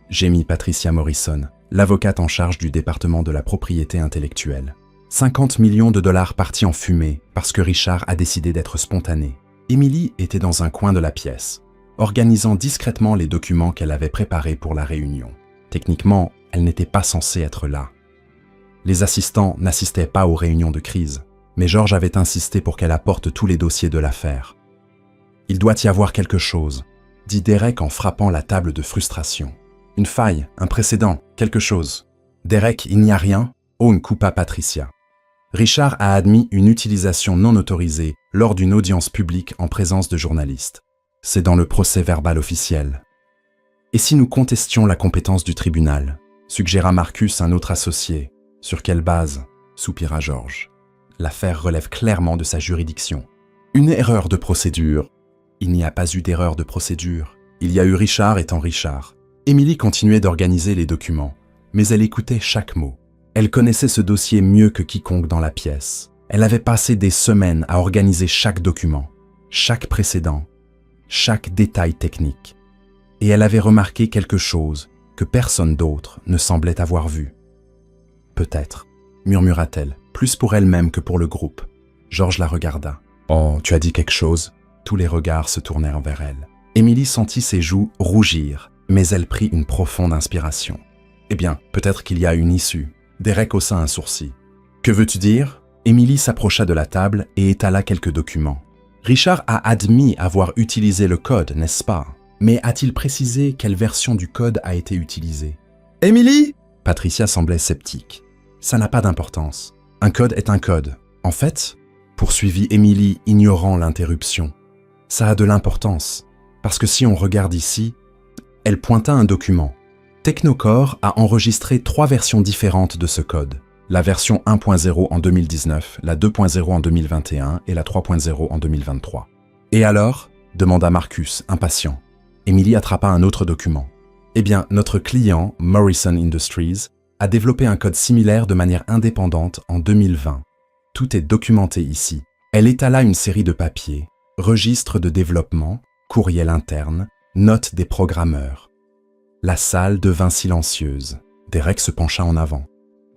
gémit Patricia Morrison, l'avocate en charge du département de la propriété intellectuelle. 50 millions de dollars partis en fumée parce que Richard a décidé d'être spontané. Emily était dans un coin de la pièce, organisant discrètement les documents qu'elle avait préparés pour la réunion. Techniquement, elle n'était pas censée être là. Les assistants n'assistaient pas aux réunions de crise, mais George avait insisté pour qu'elle apporte tous les dossiers de l'affaire. « Il doit y avoir quelque chose. dit Derek en frappant la table de frustration. Une faille, un précédent, quelque chose. Derek, il n'y a rien. Oh, coupa Patricia. Richard a admis une utilisation non autorisée lors d'une audience publique en présence de journalistes. C'est dans le procès-verbal officiel. Et si nous contestions la compétence du tribunal, suggéra Marcus, un autre associé. Sur quelle base? Soupira George. L'affaire relève clairement de sa juridiction. Une erreur de procédure. Il n'y a pas eu d'erreur de procédure. Il y a eu Richard étant Richard. Émilie continuait d'organiser les documents, mais elle écoutait chaque mot. Elle connaissait ce dossier mieux que quiconque dans la pièce. Elle avait passé des semaines à organiser chaque document, chaque précédent, chaque détail technique. Et elle avait remarqué quelque chose que personne d'autre ne semblait avoir vu. Peut-être, murmura-t-elle, plus pour elle-même que pour le groupe. George la regarda. « Oh, tu as dit quelque chose ?» Tous les regards se tournèrent vers elle. Émilie sentit ses joues rougir, mais elle prit une profonde inspiration. « Eh bien, peut-être qu'il y a une issue. » Derek haussa un sourcil. « Que veux-tu dire ?» Émilie s'approcha de la table et étala quelques documents. « Richard a admis avoir utilisé le code, n'est-ce pas? Mais a-t-il précisé quelle version du code a été utilisée ?»« Émilie ?» Patricia semblait sceptique. « Ça n'a pas d'importance. Un code est un code. En fait, poursuivit Émilie, ignorant l'interruption, ça a de l'importance, parce que si on regarde ici, elle pointa un document. Technocore a enregistré 3 versions différentes de ce code. La version 1.0 en 2019, la 2.0 en 2021 et la 3.0 en 2023. « Et alors ?» demanda Marcus, impatient. Émilie attrapa un autre document. « Eh bien, notre client, Morrison Industries, a développé un code similaire de manière indépendante en 2020. Tout est documenté ici. » Elle étala une série de papiers, registres de développement, courriel interne, notes des programmeurs. La salle devint silencieuse. Derek se pencha en avant.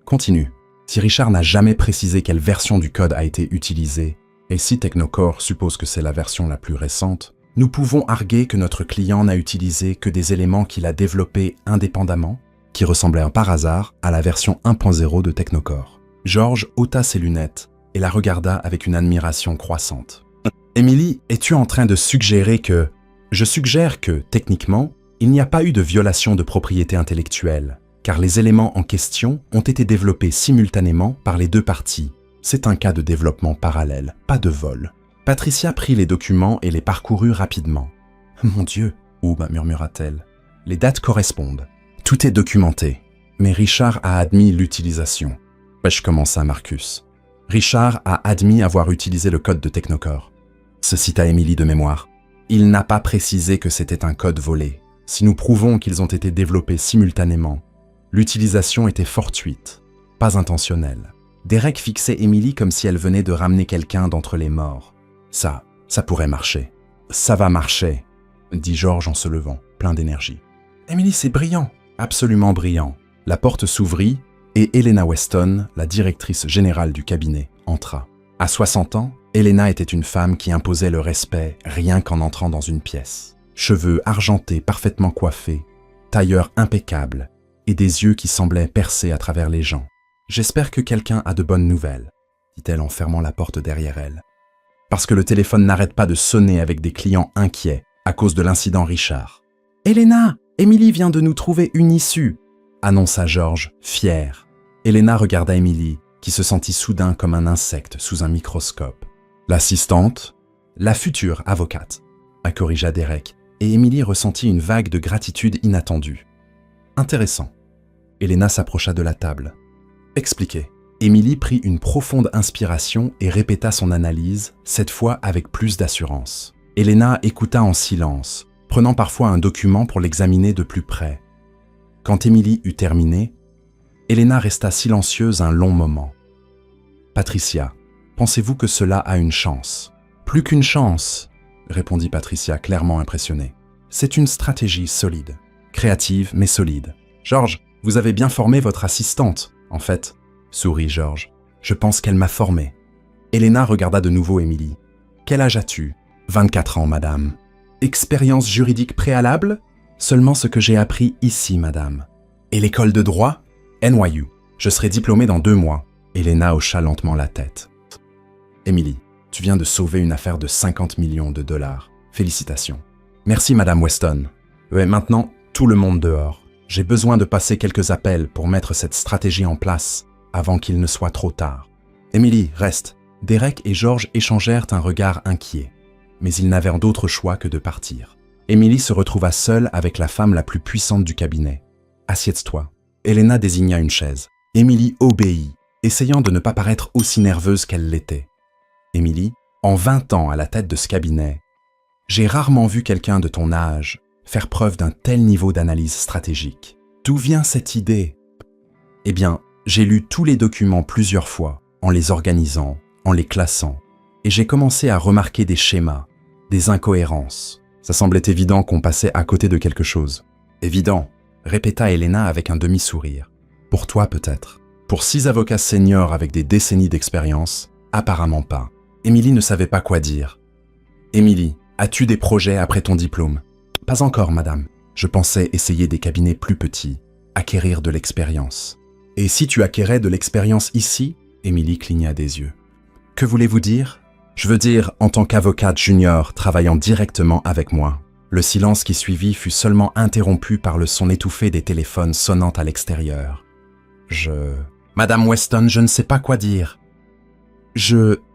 Continue. Si Richard n'a jamais précisé quelle version du code a été utilisée, et si Technocore suppose que c'est la version la plus récente, nous pouvons arguer que notre client n'a utilisé que des éléments qu'il a développés indépendamment, qui ressemblaient par hasard à la version 1.0 de Technocore. George ôta ses lunettes et la regarda avec une admiration croissante. « Émilie, es-tu en train de suggérer que… » « Je suggère que, techniquement, il n'y a pas eu de violation de propriété intellectuelle, car les éléments en question ont été développés simultanément par les deux parties. C'est un cas de développement parallèle, pas de vol. » Patricia prit les documents et les parcourut rapidement. « Mon Dieu !» murmura-t-elle. « Les dates correspondent. Tout est documenté. Mais Richard a admis l'utilisation. » commença Marcus. « Richard a admis avoir utilisé le code de Technocore. » Se cita Émilie de mémoire. « Il n'a pas précisé que c'était un code volé. Si nous prouvons qu'ils ont été développés simultanément, l'utilisation était fortuite, pas intentionnelle. » Derek fixait Émilie comme si elle venait de ramener quelqu'un d'entre les morts. « Ça pourrait marcher. »« Ça va marcher, » dit George en se levant, plein d'énergie. « Émilie, c'est brillant, absolument brillant. » La porte s'ouvrit et Elena Weston, la directrice générale du cabinet, entra. À 60 ans, Elena était une femme qui imposait le respect rien qu'en entrant dans une pièce. Cheveux argentés parfaitement coiffés, tailleur impeccable et des yeux qui semblaient percer à travers les gens. « J'espère que quelqu'un a de bonnes nouvelles, » dit-elle en fermant la porte derrière elle. « Parce que le téléphone n'arrête pas de sonner avec des clients inquiets à cause de l'incident Richard. »« Elena, Émilie vient de nous trouver une issue !» annonça George, fier. Elena regarda Émilie, qui se sentit soudain comme un insecte sous un microscope. L'assistante, la future avocate, corrigea Derek, et Émilie ressentit une vague de gratitude inattendue. Intéressant. Elena s'approcha de la table. Expliquez. Émilie prit une profonde inspiration et répéta son analyse, cette fois avec plus d'assurance. Elena écouta en silence, prenant parfois un document pour l'examiner de plus près. Quand Émilie eut terminé, Elena resta silencieuse un long moment. « Patricia, pensez-vous que cela a une chance ?»« Plus qu'une chance, » répondit Patricia, clairement impressionnée. « C'est une stratégie solide, créative mais solide. George, vous avez bien formé votre assistante, en fait. » sourit George. « Je pense qu'elle m'a formé. » Elena regarda de nouveau Émilie. « Quel âge as-tu ?»« 24 ans, madame. »« Expérience juridique préalable ?»« Seulement ce que j'ai appris ici, madame. »« Et l'école de droit ?»« NYU. Je serai diplômée dans 2 mois. » Elena hocha lentement la tête. « Émilie, tu viens de sauver une affaire de 50 millions de dollars. Félicitations. » Merci, Madame Weston. Ouais, maintenant, tout le monde dehors. J'ai besoin de passer quelques appels pour mettre cette stratégie en place avant qu'il ne soit trop tard. Emily, reste. Derek et George échangèrent un regard inquiet, mais ils n'avaient d'autre choix que de partir. Emily se retrouva seule avec la femme la plus puissante du cabinet. « Assieds-toi ». Elena désigna une chaise. Emily obéit, essayant de ne pas paraître aussi nerveuse qu'elle l'était. Emily, en 20 ans à la tête de ce cabinet, j'ai rarement vu quelqu'un de ton âge faire preuve d'un tel niveau d'analyse stratégique. D'où vient cette idée? Eh bien, j'ai lu tous les documents plusieurs fois, en les organisant, en les classant, et j'ai commencé à remarquer des schémas, des incohérences. Ça semblait évident qu'on passait à côté de quelque chose. Évident, répéta Elena avec un demi-sourire. Pour toi peut-être. Pour 6 avocats seniors avec des décennies d'expérience, apparemment pas. Emily ne savait pas quoi dire. Emily, as-tu des projets après ton diplôme? Pas encore, madame. Je pensais essayer des cabinets plus petits, acquérir de l'expérience. Et si tu acquérais de l'expérience ici? Emily cligna des yeux. Que voulez-vous dire? Je veux dire, en tant qu'avocate junior travaillant directement avec moi. Le silence qui suivit fut seulement interrompu par le son étouffé des téléphones sonnant à l'extérieur. Madame Weston, je ne sais pas quoi dire.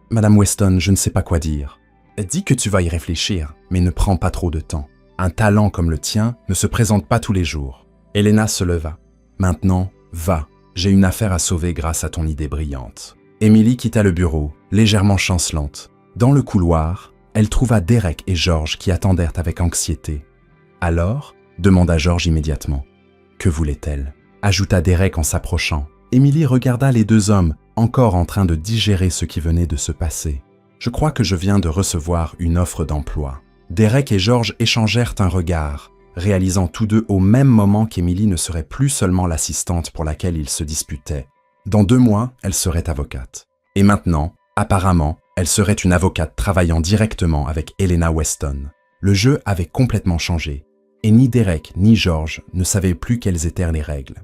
Madame Weston, je ne sais pas quoi dire. Dis que tu vas y réfléchir, mais ne prends pas trop de temps. Un talent comme le tien ne se présente pas tous les jours. Elena se leva. Maintenant, va. J'ai une affaire à sauver grâce à ton idée brillante. Emily quitta le bureau, légèrement chancelante. Dans le couloir, elle trouva Derek et George qui attendèrent avec anxiété. « Alors » demanda George immédiatement. « Que voulait-elle » ajouta Derek en s'approchant. Emily regarda les 2 hommes, encore en train de digérer ce qui venait de se passer. « Je crois que je viens de recevoir une offre d'emploi. » Derek et George échangèrent un regard, réalisant tous deux au même moment qu'Emily ne serait plus seulement l'assistante pour laquelle ils se disputaient. Dans 2 mois, elle serait avocate. Et maintenant, apparemment, elle serait une avocate travaillant directement avec Elena Weston. Le jeu avait complètement changé, et ni Derek ni George ne savaient plus quelles étaient les règles.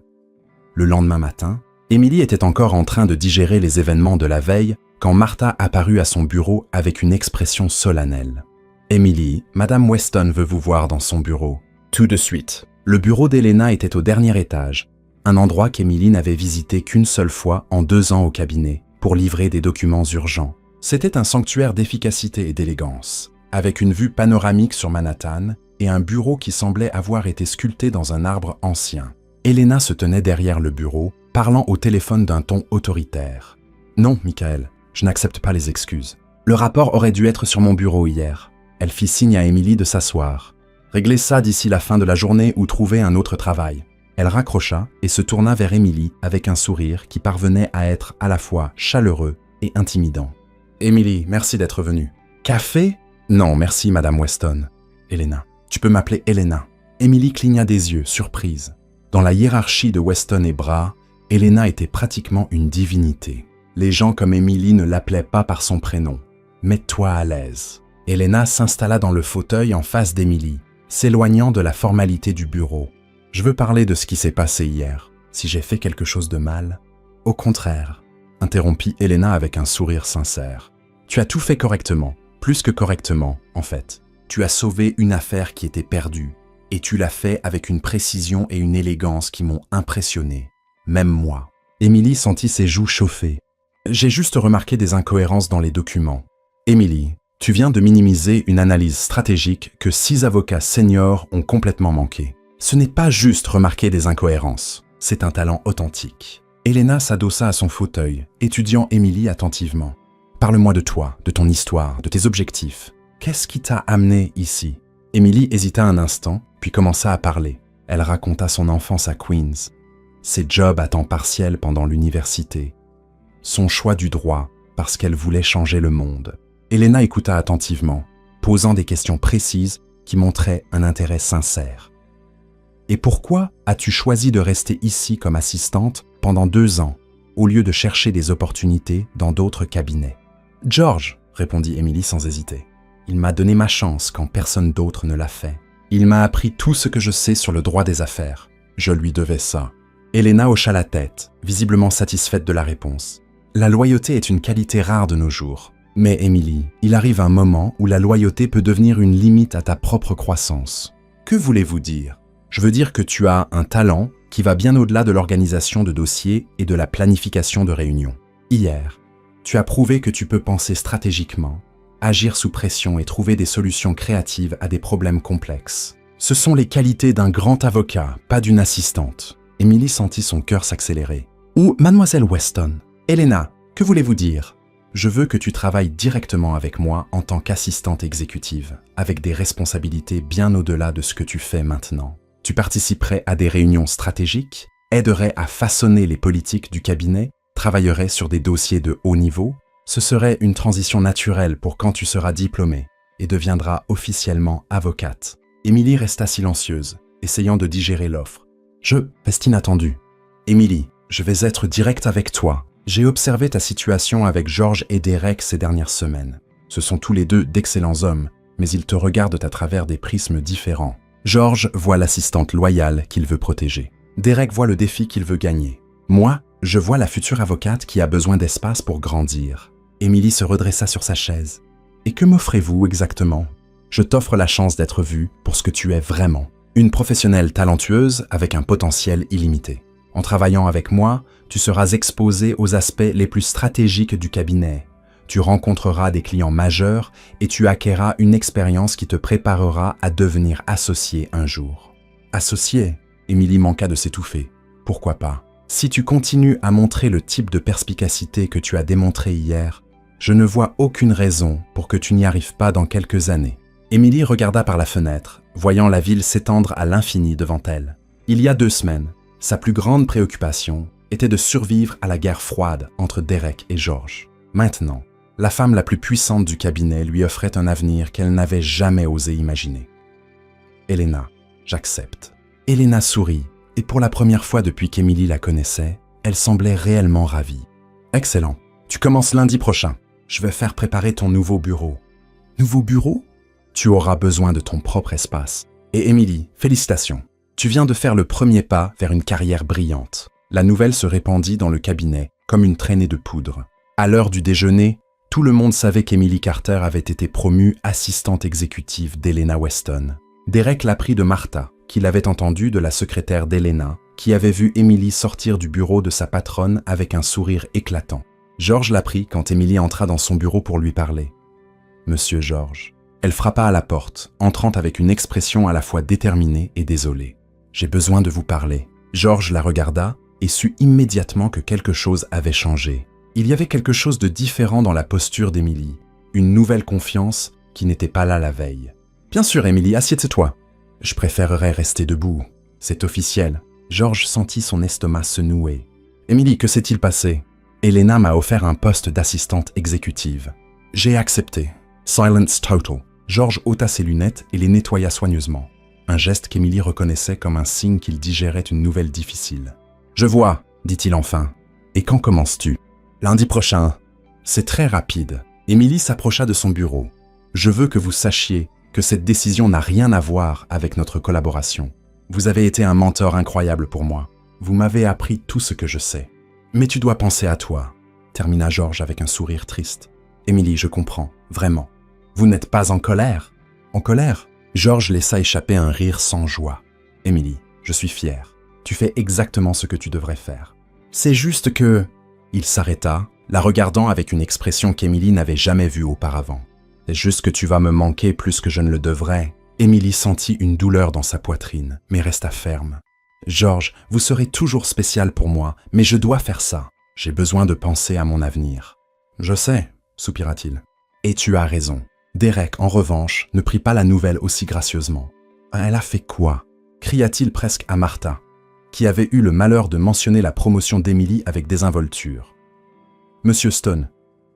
Le lendemain matin, Emily était encore en train de digérer les événements de la veille quand Martha apparut à son bureau avec une expression solennelle. « Emily, Madame Weston veut vous voir dans son bureau. » Tout de suite. Le bureau d'Elena était au dernier étage, un endroit qu'Emily n'avait visité qu'une seule fois en 2 ans au cabinet, pour livrer des documents urgents. C'était un sanctuaire d'efficacité et d'élégance, avec une vue panoramique sur Manhattan et un bureau qui semblait avoir été sculpté dans un arbre ancien. Elena se tenait derrière le bureau, parlant au téléphone d'un ton autoritaire. « Non, Michael, je n'accepte pas les excuses. Le rapport aurait dû être sur mon bureau hier. » Elle fit signe à Emily de s'asseoir. « Réglez ça d'ici la fin de la journée ou trouvez un autre travail. » Elle raccrocha et se tourna vers Emily avec un sourire qui parvenait à être à la fois chaleureux et intimidant. « Emily, merci d'être venue. »« Café ?»« Non, merci, Madame Weston. »« Elena, tu peux m'appeler Elena. » Emily cligna des yeux, surprise. Dans la hiérarchie de Weston et Bras, Elena était pratiquement une divinité. Les gens comme Emily ne l'appelaient pas par son prénom. « Mets-toi à l'aise. » Elena s'installa dans le fauteuil en face d'Emily, s'éloignant de la formalité du bureau. « Je veux parler de ce qui s'est passé hier. Si j'ai fait quelque chose de mal... » « Au contraire, » interrompit Elena avec un sourire sincère. « Tu as tout fait correctement, plus que correctement, en fait. Tu as sauvé une affaire qui était perdue, et tu l'as fait avec une précision et une élégance qui m'ont impressionné. Même moi. » Emily sentit ses joues chauffer. « J'ai juste remarqué des incohérences dans les documents. » « Emily, tu viens de minimiser une analyse stratégique que 6 avocats seniors ont complètement manqué. Ce n'est pas juste remarquer des incohérences, c'est un talent authentique. » Elena s'adossa à son fauteuil, étudiant Emily attentivement. « Parle-moi de toi, de ton histoire, de tes objectifs. Qu'est-ce qui t'a amené ici ?» Emily hésita un instant, puis commença à parler. Elle raconta son enfance à Queens, ses jobs à temps partiel pendant l'université, son choix du droit parce qu'elle voulait changer le monde. Elena écouta attentivement, posant des questions précises qui montraient un intérêt sincère. « Et pourquoi as-tu choisi de rester ici comme assistante pendant 2 ans, au lieu de chercher des opportunités dans d'autres cabinets ?»« George, » répondit Emily sans hésiter. « Il m'a donné ma chance quand personne d'autre ne l'a fait. Il m'a appris tout ce que je sais sur le droit des affaires. Je lui devais ça. » Elena hocha la tête, visiblement satisfaite de la réponse. « La loyauté est une qualité rare de nos jours. Mais Émilie, il arrive un moment où la loyauté peut devenir une limite à ta propre croissance. Que voulez-vous dire? Je veux dire que tu as un talent qui va bien au-delà de l'organisation de dossiers et de la planification de réunions. Hier, tu as prouvé que tu peux penser stratégiquement, agir sous pression et trouver des solutions créatives à des problèmes complexes. Ce sont les qualités d'un grand avocat, pas d'une assistante. Émilie sentit son cœur s'accélérer. Ou Mademoiselle Weston. Helena, que voulez-vous dire? Je veux que tu travailles directement avec moi en tant qu'assistante exécutive, avec des responsabilités bien au-delà de ce que tu fais maintenant. Tu participerais à des réunions stratégiques, aiderais à façonner les politiques du cabinet, travaillerais sur des dossiers de haut niveau. Ce serait une transition naturelle pour quand tu seras diplômée et deviendras officiellement avocate. Émilie resta silencieuse, essayant de digérer l'offre. Reste inattendu. Émilie, je vais être directe avec toi. J'ai observé ta situation avec George et Derek ces dernières semaines. Ce sont tous les deux d'excellents hommes, mais ils te regardent à travers des prismes différents. George voit l'assistante loyale qu'il veut protéger. Derek voit le défi qu'il veut gagner. Moi, je vois la future avocate qui a besoin d'espace pour grandir. Émilie se redressa sur sa chaise. Et que m'offrez-vous exactement? Je t'offre la chance d'être vue pour ce que tu es vraiment. Une professionnelle talentueuse avec un potentiel illimité. En travaillant avec moi, tu seras exposé aux aspects les plus stratégiques du cabinet. Tu rencontreras des clients majeurs et tu acquerras une expérience qui te préparera à devenir associé un jour. Associé? Émilie manqua de s'étouffer. Pourquoi pas? Si tu continues à montrer le type de perspicacité que tu as démontré hier, je ne vois aucune raison pour que tu n'y arrives pas dans quelques années. Émilie regarda par la fenêtre, voyant la ville s'étendre à l'infini devant elle. Il y a 2 semaines, sa plus grande préoccupation était de survivre à la guerre froide entre Derek et George. Maintenant, la femme la plus puissante du cabinet lui offrait un avenir qu'elle n'avait jamais osé imaginer. Helena, j'accepte. Helena sourit, et pour la première fois depuis qu'Émilie la connaissait, elle semblait réellement ravie. Excellent. Tu commences lundi prochain. Je vais faire préparer ton nouveau bureau. Nouveau bureau? Tu auras besoin de ton propre espace. Et Émilie, félicitations. Tu viens de faire le premier pas vers une carrière brillante. La nouvelle se répandit dans le cabinet, comme une traînée de poudre. À l'heure du déjeuner, tout le monde savait qu'Emily Carter avait été promue assistante exécutive d'Helena Weston. Derek l'apprit de Martha, qu'il avait entendu de la secrétaire d'Helena, qui avait vu Emily sortir du bureau de sa patronne avec un sourire éclatant. George l'apprit quand Emily entra dans son bureau pour lui parler. « Monsieur George ». Elle frappa à la porte, entrant avec une expression à la fois déterminée et désolée. « J'ai besoin de vous parler ». George la regarda et sut immédiatement que quelque chose avait changé. Il y avait quelque chose de différent dans la posture d'Emily, une nouvelle confiance qui n'était pas là la veille. « Bien sûr, Emily, assieds-toi. Je préférerais rester debout. C'est officiel. » George sentit son estomac se nouer. « Emily, que s'est-il passé? » « Helena m'a offert un poste d'assistante exécutive. J'ai accepté. Silence total. » George ôta ses lunettes et les nettoya soigneusement. Un geste qu'Emily reconnaissait comme un signe qu'il digérait une nouvelle difficile. « Je vois, dit-il enfin. Et quand commences-tu? »« Lundi prochain. » C'est très rapide. Emily s'approcha de son bureau. « Je veux que vous sachiez que cette décision n'a rien à voir avec notre collaboration. Vous avez été un mentor incroyable pour moi. Vous m'avez appris tout ce que je sais. Mais tu dois penser à toi, » termina George avec un sourire triste. « Emily, je comprends, vraiment. Vous n'êtes pas en colère? » « En colère ?» George laissa échapper un rire sans joie. « Emily, je suis fier. Tu fais exactement ce que tu devrais faire. C'est juste que... » Il s'arrêta, la regardant avec une expression qu'Emily n'avait jamais vue auparavant. « C'est juste que tu vas me manquer plus que je ne le devrais. » Emily sentit une douleur dans sa poitrine, mais resta ferme. « George, vous serez toujours spécial pour moi, mais je dois faire ça. J'ai besoin de penser à mon avenir. »« Je sais, » soupira-t-il. « Et tu as raison. » Derek, en revanche, ne prit pas la nouvelle aussi gracieusement. « Elle a fait quoi ?» cria-t-il presque à Martha, qui avait eu le malheur de mentionner la promotion d'Emily avec désinvolture. « Monsieur Stone,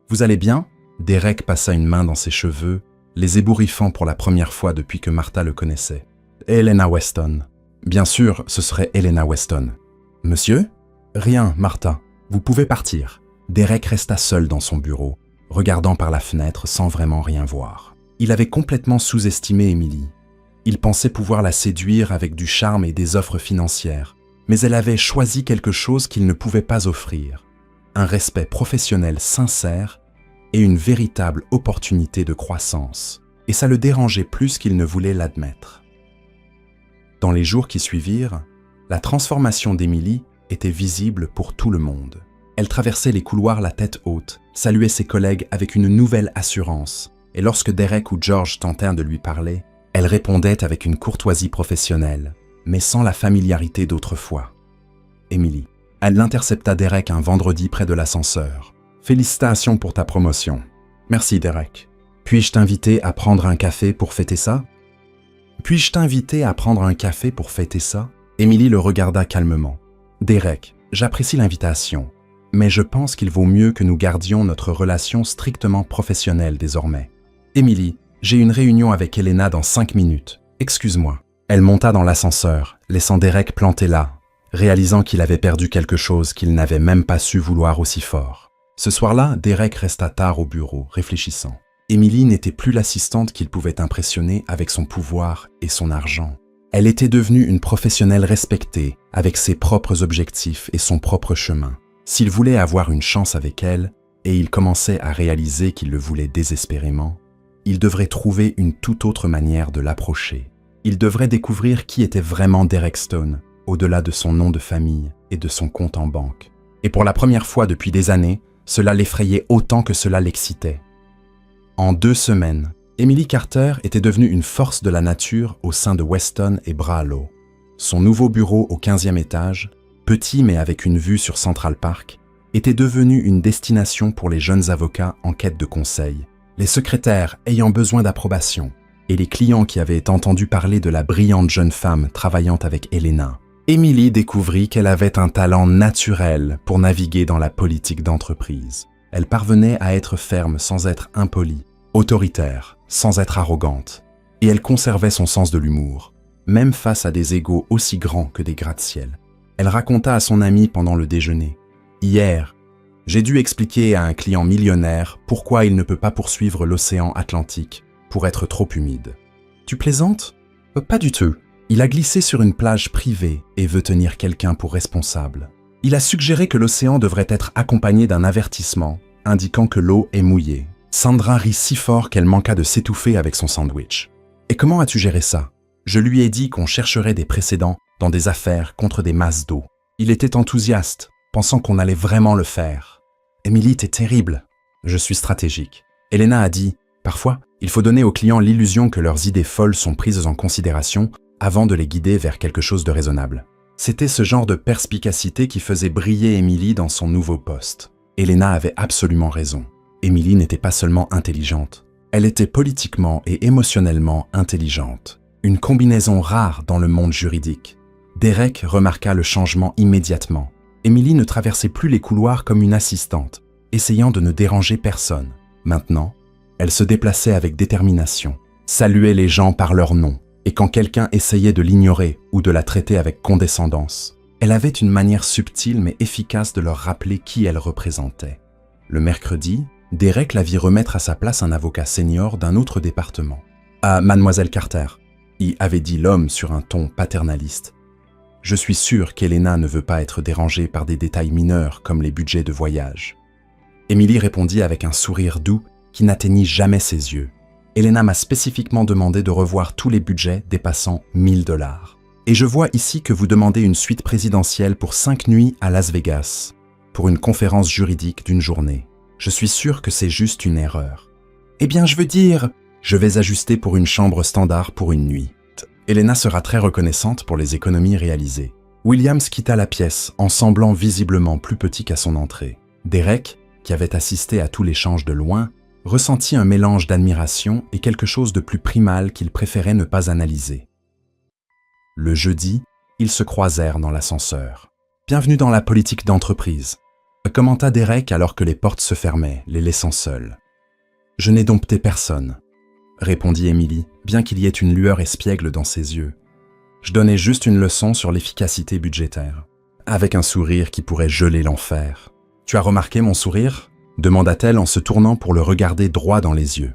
vous allez bien ?» Derek passa une main dans ses cheveux, les ébouriffant pour la première fois depuis que Martha le connaissait. « Helena Weston. » Bien sûr, ce serait Helena Weston. « Monsieur ?»« Rien, Martha. Vous pouvez partir. » Derek resta seul dans son bureau, regardant par la fenêtre sans vraiment rien voir. Il avait complètement sous-estimé Emily. Il pensait pouvoir la séduire avec du charme et des offres financières, mais elle avait choisi quelque chose qu'il ne pouvait pas offrir. Un respect professionnel sincère et une véritable opportunité de croissance, et ça le dérangeait plus qu'il ne voulait l'admettre. Dans les jours qui suivirent, la transformation d'Emily était visible pour tout le monde. Elle traversait les couloirs la tête haute, saluait ses collègues avec une nouvelle assurance, et lorsque Derek ou George tentèrent de lui parler, elle répondait avec une courtoisie professionnelle, mais sans la familiarité d'autrefois. Emily. Elle l'intercepta Derek un vendredi près de l'ascenseur. « Félicitations pour ta promotion. »« Merci Derek. Puis-je t'inviter à prendre un café pour fêter ça ?»« Puis-je t'inviter à prendre un café pour fêter ça ?» Emily le regarda calmement. « Derek, j'apprécie l'invitation, mais je pense qu'il vaut mieux que nous gardions notre relation strictement professionnelle désormais. Emily, j'ai une réunion avec Elena dans 5 minutes. Excuse-moi. » Elle monta dans l'ascenseur, laissant Derek planté là, réalisant qu'il avait perdu quelque chose qu'il n'avait même pas su vouloir aussi fort. Ce soir-là, Derek resta tard au bureau, réfléchissant. Emily n'était plus l'assistante qu'il pouvait impressionner avec son pouvoir et son argent. Elle était devenue une professionnelle respectée, avec ses propres objectifs et son propre chemin. S'il voulait avoir une chance avec elle, et il commençait à réaliser qu'il le voulait désespérément, il devrait trouver une toute autre manière de l'approcher. Il devrait découvrir qui était vraiment Derek Stone, au-delà de son nom de famille et de son compte en banque. Et pour la première fois depuis des années, cela l'effrayait autant que cela l'excitait. En 2 semaines, Emily Carter était devenue une force de la nature au sein de Weston et Bralo. Son nouveau bureau au 15e étage, petit mais avec une vue sur Central Park, était devenu une destination pour les jeunes avocats en quête de conseils, les secrétaires ayant besoin d'approbation, et les clients qui avaient entendu parler de la brillante jeune femme travaillant avec Elena. Emily découvrit qu'elle avait un talent naturel pour naviguer dans la politique d'entreprise. Elle parvenait à être ferme sans être impolie, autoritaire sans être arrogante, et elle conservait son sens de l'humour, même face à des égos aussi grands que des gratte-ciel. Elle raconta à son ami pendant le déjeuner. « Hier, j'ai dû expliquer à un client millionnaire pourquoi il ne peut pas poursuivre l'océan Atlantique pour être trop humide. »« Tu plaisantes ? Pas du tout. Il a glissé sur une plage privée et veut tenir quelqu'un pour responsable. Il a suggéré que l'océan devrait être accompagné d'un avertissement indiquant que l'eau est mouillée. Sandra rit si fort qu'elle manqua de s'étouffer avec son sandwich. « Et comment as-tu géré ça ? Je lui ai dit qu'on chercherait des précédents dans des affaires contre des masses d'eau. Il était enthousiaste, pensant qu'on allait vraiment le faire. Emily, t'es terrible. Je suis stratégique. Elena a dit, parfois, il faut donner aux clients l'illusion que leurs idées folles sont prises en considération avant de les guider vers quelque chose de raisonnable. C'était ce genre de perspicacité qui faisait briller Emily dans son nouveau poste. Elena avait absolument raison. Emily n'était pas seulement intelligente, elle était politiquement et émotionnellement intelligente. Une combinaison rare dans le monde juridique. Derek remarqua le changement immédiatement. Emily ne traversait plus les couloirs comme une assistante, essayant de ne déranger personne. Maintenant, elle se déplaçait avec détermination, saluait les gens par leur nom, et quand quelqu'un essayait de l'ignorer ou de la traiter avec condescendance, elle avait une manière subtile mais efficace de leur rappeler qui elle représentait. Le mercredi, Derek la vit remettre à sa place un avocat senior d'un autre département. « Ah, mademoiselle Carter », y avait dit l'homme sur un ton paternaliste. « Je suis sûr qu'Elena ne veut pas être dérangée par des détails mineurs comme les budgets de voyage. » Emily répondit avec un sourire doux qui n'atteignit jamais ses yeux. « Elena m'a spécifiquement demandé de revoir tous les budgets dépassant 1000 $. Et je vois ici que vous demandez une suite présidentielle pour 5 nuits à Las Vegas, pour une conférence juridique d'une journée. Je suis sûr que c'est juste une erreur. Eh bien, je veux dire, je vais ajuster pour une chambre standard pour une nuit. » Elena sera très reconnaissante pour les économies réalisées. Williams quitta la pièce en semblant visiblement plus petit qu'à son entrée. Derek, qui avait assisté à tout l'échange de loin, ressentit un mélange d'admiration et quelque chose de plus primal qu'il préférait ne pas analyser. Le jeudi, ils se croisèrent dans l'ascenseur. « Bienvenue dans la politique d'entreprise », commenta Derek alors que les portes se fermaient, les laissant seuls. « Je n'ai dompté personne », répondit Emily, bien qu'il y ait une lueur espiègle dans ses yeux. « Je donnais juste une leçon sur l'efficacité budgétaire, avec un sourire qui pourrait geler l'enfer. »« Tu as remarqué mon sourire ?» demanda-t-elle en se tournant pour le regarder droit dans les yeux.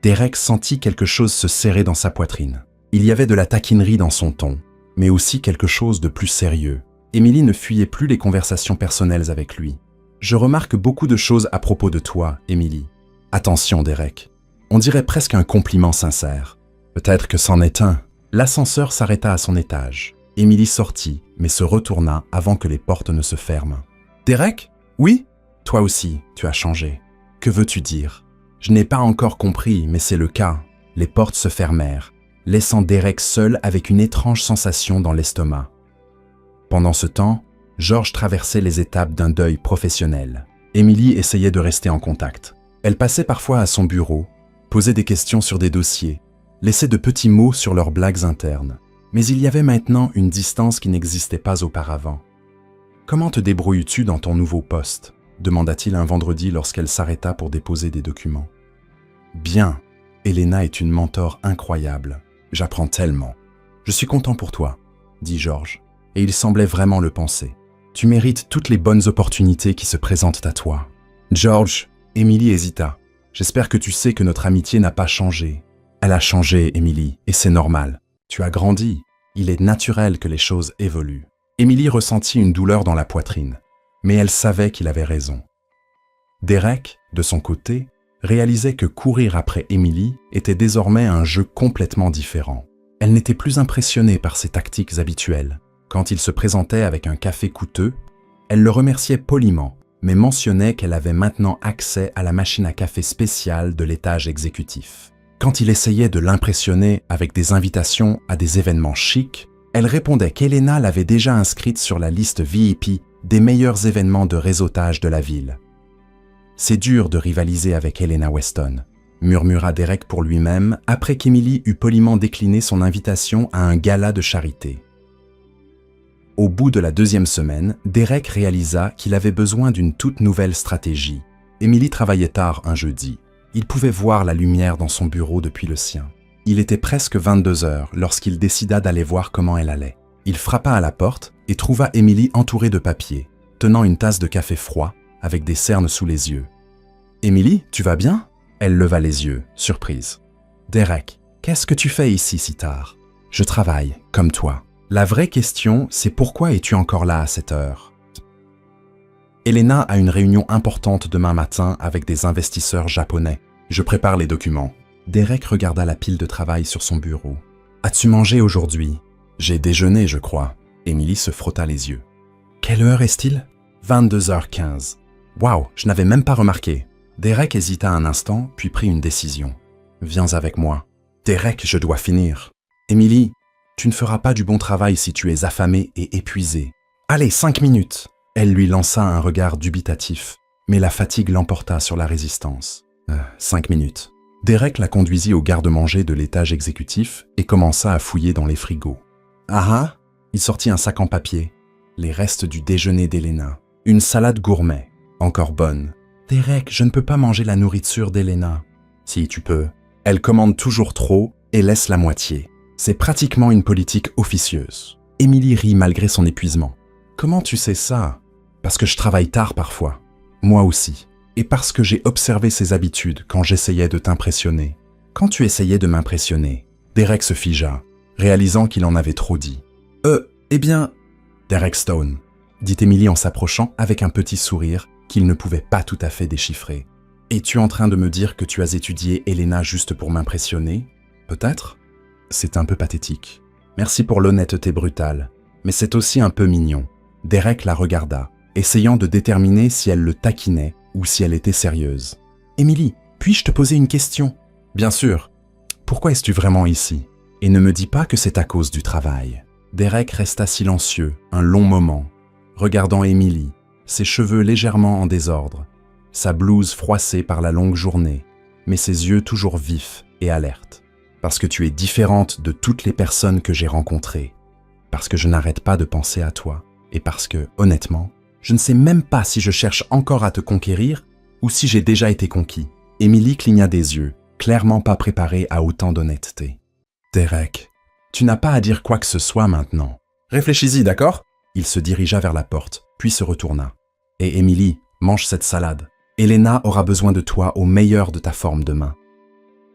Derek sentit quelque chose se serrer dans sa poitrine. Il y avait de la taquinerie dans son ton, mais aussi quelque chose de plus sérieux. Emily ne fuyait plus les conversations personnelles avec lui. « Je remarque beaucoup de choses à propos de toi, Emily. Attention, Derek. On dirait presque un compliment sincère. Peut-être que c'en est un. L'ascenseur s'arrêta à son étage. Emily sortit, mais se retourna avant que les portes ne se ferment. Derek? Oui? Toi aussi, tu as changé. Que veux-tu dire? Je n'ai pas encore compris, mais c'est le cas. Les portes se fermèrent, laissant Derek seul avec une étrange sensation dans l'estomac. Pendant ce temps, George traversait les étapes d'un deuil professionnel. Emily essayait de rester en contact. Elle passait parfois à son bureau, posait des questions sur des dossiers, laissait de petits mots sur leurs blagues internes. Mais il y avait maintenant une distance qui n'existait pas auparavant. « Comment te débrouilles-tu dans ton nouveau poste ?» demanda-t-il un vendredi lorsqu'elle s'arrêta pour déposer des documents. « Bien. Elena est une mentor incroyable. J'apprends tellement. Je suis content pour toi, » dit George, et il semblait vraiment le penser. « Tu mérites toutes les bonnes opportunités qui se présentent à toi. » George, Emily hésita. « J'espère que tu sais que notre amitié n'a pas changé. » Elle a changé, Emily, et c'est normal. Tu as grandi. Il est naturel que les choses évoluent. Emily ressentit une douleur dans la poitrine, mais elle savait qu'il avait raison. Derek, de son côté, réalisait que courir après Emily était désormais un jeu complètement différent. Elle n'était plus impressionnée par ses tactiques habituelles. Quand il se présentait avec un café coûteux, elle le remerciait poliment, mais mentionnait qu'elle avait maintenant accès à la machine à café spéciale de l'étage exécutif. Quand il essayait de l'impressionner avec des invitations à des événements chics, elle répondait qu'Elena l'avait déjà inscrite sur la liste VIP des meilleurs événements de réseautage de la ville. « C'est dur de rivaliser avec Elena Weston », murmura Derek pour lui-même après qu'Emily eut poliment décliné son invitation à un gala de charité. Au bout de la 2e semaine, Derek réalisa qu'il avait besoin d'une toute nouvelle stratégie. Emily travaillait tard un jeudi. Il pouvait voir la lumière dans son bureau depuis le sien. Il était presque 22 heures lorsqu'il décida d'aller voir comment elle allait. Il frappa à la porte et trouva Emily entourée de papier, tenant une tasse de café froid avec des cernes sous les yeux. « Emily, tu vas bien ?» Elle leva les yeux, surprise. « Derek, qu'est-ce que tu fais ici si tard ?»« Je travaille, comme toi. La vraie question, c'est pourquoi es-tu encore là à cette heure ?» Elena a une réunion importante demain matin avec des investisseurs japonais. Je prépare les documents. Derek regarda la pile de travail sur son bureau. « As-tu mangé aujourd'hui ?»« J'ai déjeuné, je crois. » Emily se frotta les yeux. « Quelle heure est-il ?»« 22h15. »« Waouh, je n'avais même pas remarqué. » Derek hésita un instant, puis prit une décision. « Viens avec moi. »« Derek, je dois finir. »« Emily, tu ne feras pas du bon travail si tu es affamée et épuisée. »« Allez, 5 minutes !» Elle lui lança un regard dubitatif, mais la fatigue l'emporta sur la résistance. 5 minutes. Derek la conduisit au garde-manger de l'étage exécutif et commença à fouiller dans les frigos. Ah ah! Il sortit un sac en papier, les restes du déjeuner d'Elena, une salade gourmet, encore bonne. Derek, je ne peux pas manger la nourriture d'Elena. Si, tu peux. Elle commande toujours trop et laisse la moitié. C'est pratiquement une politique officieuse. Emily rit malgré son épuisement. Comment tu sais ça? Parce que je travaille tard parfois. Moi aussi. Et parce que j'ai observé ses habitudes quand j'essayais de t'impressionner. Quand tu essayais de m'impressionner, Derek se figea, réalisant qu'il en avait trop dit. Eh bien... Derek Stone, dit Emily en s'approchant avec un petit sourire qu'il ne pouvait pas tout à fait déchiffrer. Es-tu en train de me dire que tu as étudié Elena juste pour m'impressionner? Peut-être? C'est un peu pathétique. Merci pour l'honnêteté brutale, mais c'est aussi un peu mignon. Derek la regarda, essayant de déterminer si elle le taquinait ou si elle était sérieuse. « Emily, puis-je te poser une question ?»« Bien sûr. Pourquoi es-tu vraiment ici? Et ne me dis pas que c'est à cause du travail. » Derek resta silencieux un long moment, regardant Emily, ses cheveux légèrement en désordre, sa blouse froissée par la longue journée, mais ses yeux toujours vifs et alertes. « Parce que tu es différente de toutes les personnes que j'ai rencontrées. Parce que je n'arrête pas de penser à toi. Et parce que, honnêtement, je ne sais même pas si je cherche encore à te conquérir ou si j'ai déjà été conquis. » Emily cligna des yeux, clairement pas préparée à autant d'honnêteté. « Derek, tu n'as pas à dire quoi que ce soit maintenant. Réfléchis-y, d'accord ?» Il se dirigea vers la porte, puis se retourna. « Et Emily, mange cette salade. Elena aura besoin de toi au meilleur de ta forme demain. »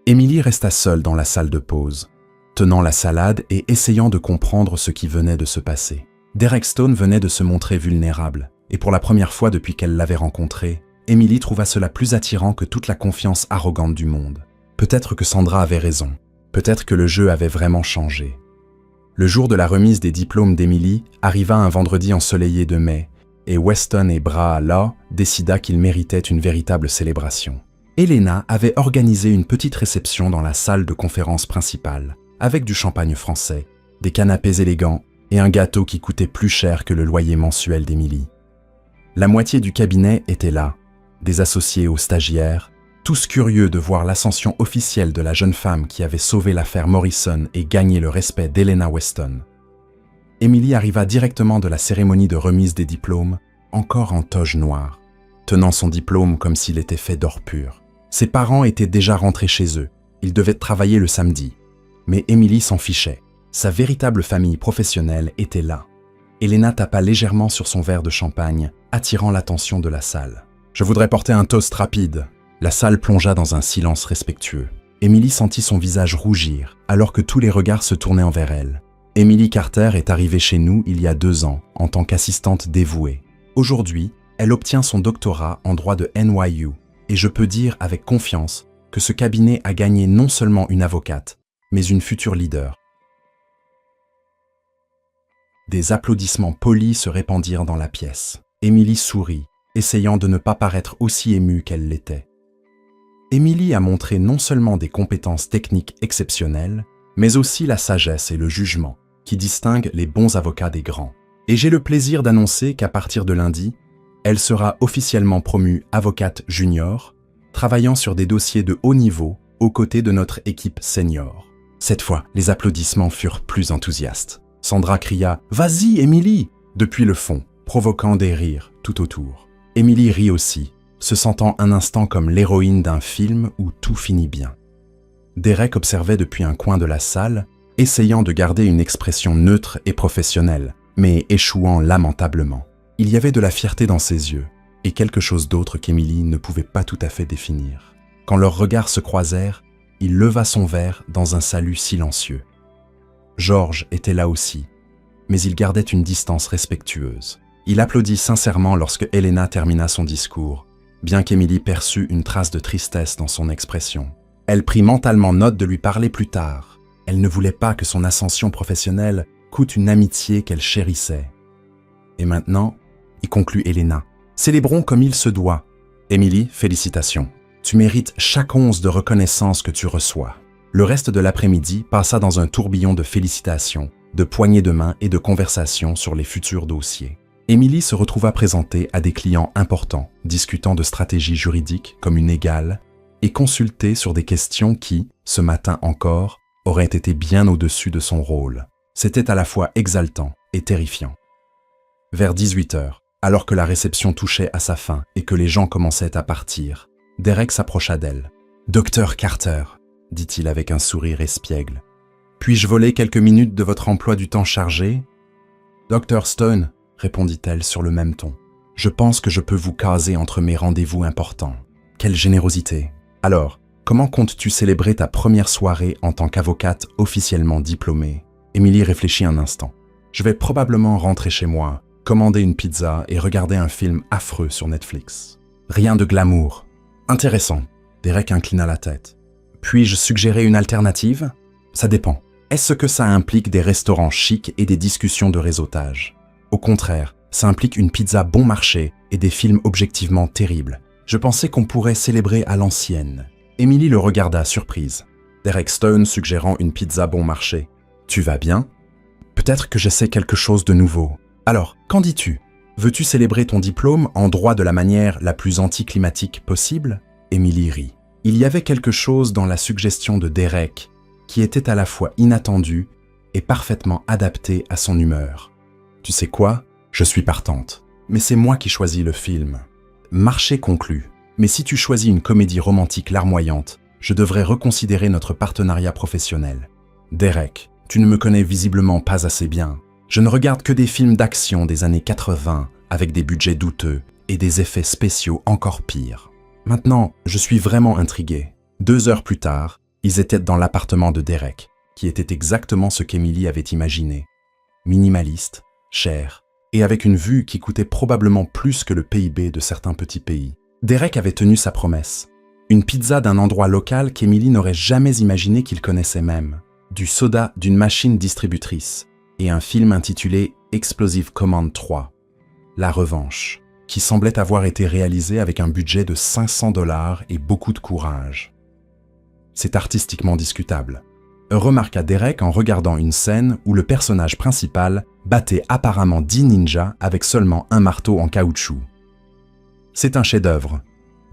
Emily resta seule dans la salle de pause, tenant la salade et essayant de comprendre ce qui venait de se passer. Derek Stone venait de se montrer vulnérable, et pour la première fois depuis qu'elle l'avait rencontré, Emily trouva cela plus attirant que toute la confiance arrogante du monde. Peut-être que Sandra avait raison. Peut-être que le jeu avait vraiment changé. Le jour de la remise des diplômes d'Emily arriva un vendredi ensoleillé de mai, et Weston et Bra Law décida qu'il méritait une véritable célébration. Elena avait organisé une petite réception dans la salle de conférence principale, avec du champagne français, des canapés élégants et un gâteau qui coûtait plus cher que le loyer mensuel d'Emily. La moitié du cabinet était là, des associés aux stagiaires, tous curieux de voir l'ascension officielle de la jeune femme qui avait sauvé l'affaire Morrison et gagné le respect d'Elena Weston. Emily arriva directement de la cérémonie de remise des diplômes, encore en toge noire, tenant son diplôme comme s'il était fait d'or pur. Ses parents étaient déjà rentrés chez eux, ils devaient travailler le samedi. Mais Emily s'en fichait, sa véritable famille professionnelle était là. Elena tapa légèrement sur son verre de champagne, attirant l'attention de la salle. « Je voudrais porter un toast rapide. » La salle plongea dans un silence respectueux. Emily sentit son visage rougir, alors que tous les regards se tournaient envers elle. Emily Carter est arrivée chez nous il y a 2 ans, en tant qu'assistante dévouée. Aujourd'hui, elle obtient son doctorat en droit de NYU, et je peux dire avec confiance que ce cabinet a gagné non seulement une avocate, mais une future leader. Des applaudissements polis se répandirent dans la pièce. Emily sourit, essayant de ne pas paraître aussi émue qu'elle l'était. Emily a montré non seulement des compétences techniques exceptionnelles, mais aussi la sagesse et le jugement qui distinguent les bons avocats des grands. Et j'ai le plaisir d'annoncer qu'à partir de lundi, elle sera officiellement promue avocate junior, travaillant sur des dossiers de haut niveau aux côtés de notre équipe senior. Cette fois, les applaudissements furent plus enthousiastes. Sandra cria « Vas-y, Emily !» depuis le fond, provoquant des rires tout autour. Emily rit aussi, se sentant un instant comme l'héroïne d'un film où tout finit bien. Derek observait depuis un coin de la salle, essayant de garder une expression neutre et professionnelle, mais échouant lamentablement. Il y avait de la fierté dans ses yeux, et quelque chose d'autre qu'Emily ne pouvait pas tout à fait définir. Quand leurs regards se croisèrent, il leva son verre dans un salut silencieux. George était là aussi, mais il gardait une distance respectueuse. Il applaudit sincèrement lorsque Elena termina son discours, bien qu'Emily perçût une trace de tristesse dans son expression. Elle prit mentalement note de lui parler plus tard. Elle ne voulait pas que son ascension professionnelle coûte une amitié qu'elle chérissait. Et maintenant, y conclut Elena, célébrons comme il se doit. Emily, félicitations. Tu mérites chaque once de reconnaissance que tu reçois. Le reste de l'après-midi passa dans un tourbillon de félicitations, de poignées de main et de conversations sur les futurs dossiers. Emily se retrouva présentée à des clients importants, discutant de stratégies juridiques comme une égale, et consultée sur des questions qui, ce matin encore, auraient été bien au-dessus de son rôle. C'était à la fois exaltant et terrifiant. Vers 18h, alors que la réception touchait à sa fin et que les gens commençaient à partir, Derek s'approcha d'elle. « Docteur Carter », dit-il avec un sourire espiègle. « Puis-je voler quelques minutes de votre emploi du temps chargé ?»« Dr. Stone », répondit-elle sur le même ton. « Je pense que je peux vous caser entre mes rendez-vous importants. » Quelle générosité. Alors, comment comptes-tu célébrer ta première soirée en tant qu'avocate officiellement diplômée? Emily réfléchit un instant. « Je vais probablement rentrer chez moi, commander une pizza et regarder un film affreux sur Netflix. Rien de glamour. Intéressant. » Derek inclina la tête. « Puis-je suggérer une alternative? Ça dépend. Est-ce que ça implique des restaurants chics et des discussions de réseautage? Au contraire, ça implique une pizza bon marché et des films objectivement terribles. Je pensais qu'on pourrait célébrer à l'ancienne. » Emily le regarda surprise. Derek Stone suggérant une pizza bon marché. « Tu vas bien? Peut-être que j'essaie quelque chose de nouveau. Alors, qu'en dis-tu? Veux-tu célébrer ton diplôme en droit de la manière la plus anticlimatique possible ?» Emily rit. Il y avait quelque chose dans la suggestion de Derek qui était à la fois inattendue et parfaitement adaptée à son humeur. « Tu sais quoi? Je suis partante. Mais c'est moi qui choisis le film. Marché conclu. Mais si tu choisis une comédie romantique larmoyante, je devrais reconsidérer notre partenariat professionnel. Derek, tu ne me connais visiblement pas assez bien. Je ne regarde que des films d'action des années 80 avec des budgets douteux et des effets spéciaux encore pires. Maintenant, je suis vraiment intrigué. 2 heures plus tard, ils étaient dans l'appartement de Derek, qui était exactement ce qu'Emily avait imaginé. Minimaliste, cher, et avec une vue qui coûtait probablement plus que le PIB de certains petits pays. Derek avait tenu sa promesse. Une pizza d'un endroit local qu'Emily n'aurait jamais imaginé qu'il connaissait même. Du soda d'une machine distributrice. Et un film intitulé Explosive Command 3. La revanche, qui semblait avoir été réalisé avec un budget de 500 $ et beaucoup de courage. C'est artistiquement discutable, remarqua Derek en regardant une scène où le personnage principal battait apparemment 10 ninjas avec seulement un marteau en caoutchouc. C'est un chef-d'œuvre.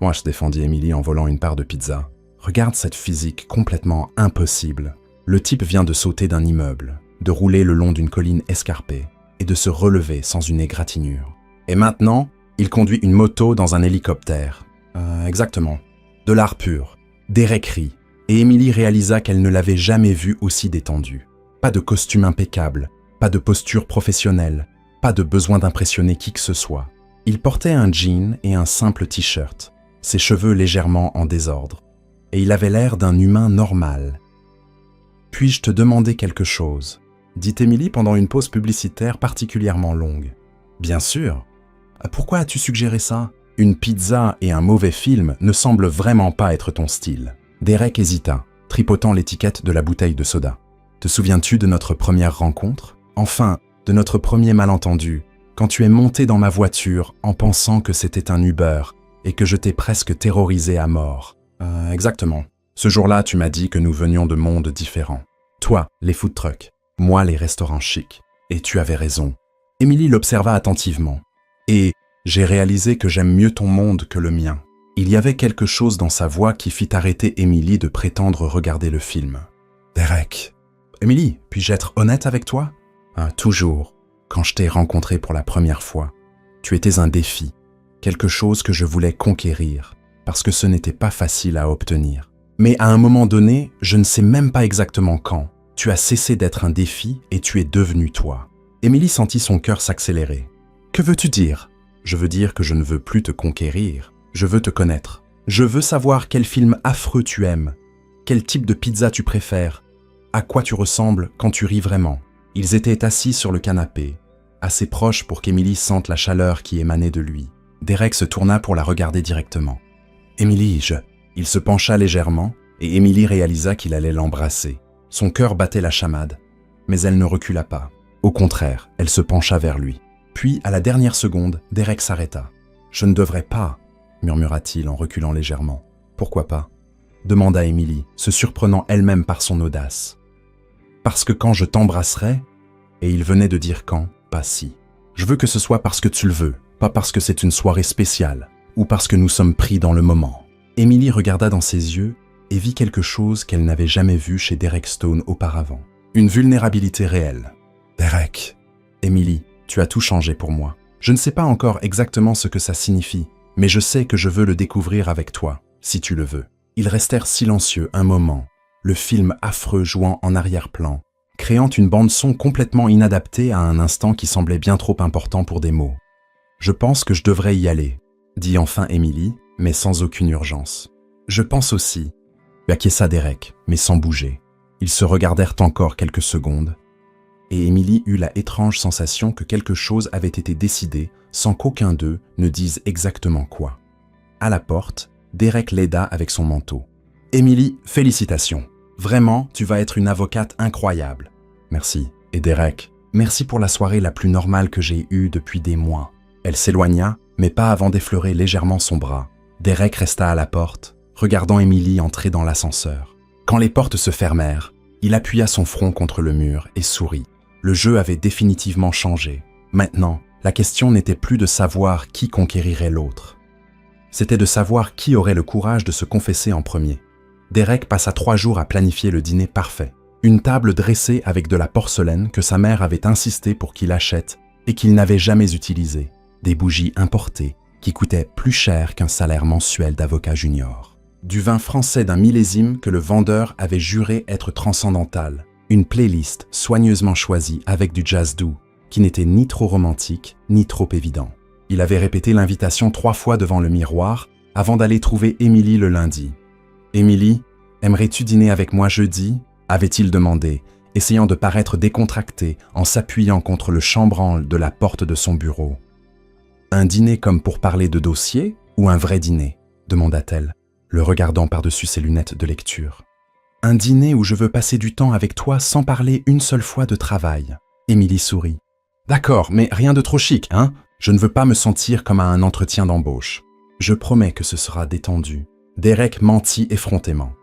Moi, je défendis Emily en volant une part de pizza. Regarde cette physique complètement impossible. Le type vient de sauter d'un immeuble, de rouler le long d'une colline escarpée et de se relever sans une égratignure. Et maintenant, il conduit une moto dans un hélicoptère. Exactement. De l'art pur. Derek rit, et Emily réalisa qu'elle ne l'avait jamais vu aussi détendue. Pas de costume impeccable, pas de posture professionnelle, pas de besoin d'impressionner qui que ce soit. Il portait un jean et un simple t-shirt, ses cheveux légèrement en désordre, et il avait l'air d'un humain normal. « Puis-je te demander quelque chose ?» dit Emily pendant une pause publicitaire particulièrement longue. « Bien sûr. Pourquoi as-tu suggéré ça ? Une pizza et un mauvais film ne semblent vraiment pas être ton style. » Derek hésita, tripotant l'étiquette de la bouteille de soda. « Te souviens-tu de notre première rencontre ? Enfin, de notre premier malentendu, quand tu es monté dans ma voiture en pensant que c'était un Uber et que je t'ai presque terrorisé à mort. » Exactement. Ce jour-là, tu m'as dit que nous venions de mondes différents. Toi, les food trucks, moi, les restaurants chics. Et tu avais raison. Emily l'observa attentivement. Et j'ai réalisé que j'aime mieux ton monde que le mien. Il y avait quelque chose dans sa voix qui fit arrêter Emily de prétendre regarder le film. Derek. Emily, puis-je être honnête avec toi ? Toujours. Quand je t'ai rencontré pour la première fois, tu étais un défi, quelque chose que je voulais conquérir, parce que ce n'était pas facile à obtenir. Mais à un moment donné, je ne sais même pas exactement quand, tu as cessé d'être un défi et tu es devenu toi. Emily sentit son cœur s'accélérer. Que veux-tu dire ? Je veux dire que je ne veux plus te conquérir, je veux te connaître. Je veux savoir quel film affreux tu aimes, quel type de pizza tu préfères, à quoi tu ressembles quand tu ris vraiment. Ils étaient assis sur le canapé, assez proches pour qu'Emily sente la chaleur qui émanait de lui. Derek se tourna pour la regarder directement. « Emily, Il se pencha légèrement et Emily réalisa qu'il allait l'embrasser. Son cœur battait la chamade, mais elle ne recula pas. Au contraire, elle se pencha vers lui. Puis, à la dernière seconde, Derek s'arrêta. « Je ne devrais pas », murmura-t-il en reculant légèrement. « Pourquoi pas ?» demanda Emily, se surprenant elle-même par son audace. « Parce que quand je t'embrasserai, et il venait de dire quand, pas si. Je veux que ce soit parce que tu le veux, pas parce que c'est une soirée spéciale, ou parce que nous sommes pris dans le moment. » Emily regarda dans ses yeux et vit quelque chose qu'elle n'avait jamais vu chez Derek Stone auparavant. Une vulnérabilité réelle. « Derek, Emily, tu as tout changé pour moi. Je ne sais pas encore exactement ce que ça signifie, mais je sais que je veux le découvrir avec toi, si tu le veux. » Ils restèrent silencieux un moment, le film affreux jouant en arrière-plan, créant une bande-son complètement inadaptée à un instant qui semblait bien trop important pour des mots. « Je pense que je devrais y aller », dit enfin Emily, mais sans aucune urgence. « Je pense aussi », acquiesça Derek, mais sans bouger. Ils se regardèrent encore quelques secondes, et Emily eut la étrange sensation que quelque chose avait été décidé sans qu'aucun d'eux ne dise exactement quoi. À la porte, Derek l'aida avec son manteau. « Emily, félicitations. Vraiment, tu vas être une avocate incroyable. »« Merci. Et Derek, merci pour la soirée la plus normale que j'ai eue depuis des mois. » Elle s'éloigna, mais pas avant d'effleurer légèrement son bras. Derek resta à la porte, regardant Emily entrer dans l'ascenseur. Quand les portes se fermèrent, il appuya son front contre le mur et sourit. Le jeu avait définitivement changé. Maintenant, la question n'était plus de savoir qui conquérirait l'autre. C'était de savoir qui aurait le courage de se confesser en premier. Derek passa 3 jours à planifier le dîner parfait. Une table dressée avec de la porcelaine que sa mère avait insisté pour qu'il achète et qu'il n'avait jamais utilisée. Des bougies importées qui coûtaient plus cher qu'un salaire mensuel d'avocat junior. Du vin français d'un millésime que le vendeur avait juré être transcendantal. Une playlist soigneusement choisie avec du jazz doux, qui n'était ni trop romantique, ni trop évident. Il avait répété l'invitation 3 fois devant le miroir avant d'aller trouver Emily le lundi. « Emily, aimerais-tu dîner avec moi jeudi ?» avait-il demandé, essayant de paraître décontracté en s'appuyant contre le chambranle de la porte de son bureau. Un dîner comme pour parler de dossier Ou un vrai dîner, demanda-t-elle, le regardant par-dessus ses lunettes de lecture. Un dîner où je veux passer du temps avec toi sans parler une seule fois de travail. Émilie sourit. D'accord, mais rien de trop chic, hein? Je ne veux pas me sentir comme à un entretien d'embauche. Je promets que ce sera détendu. Derek mentit effrontément.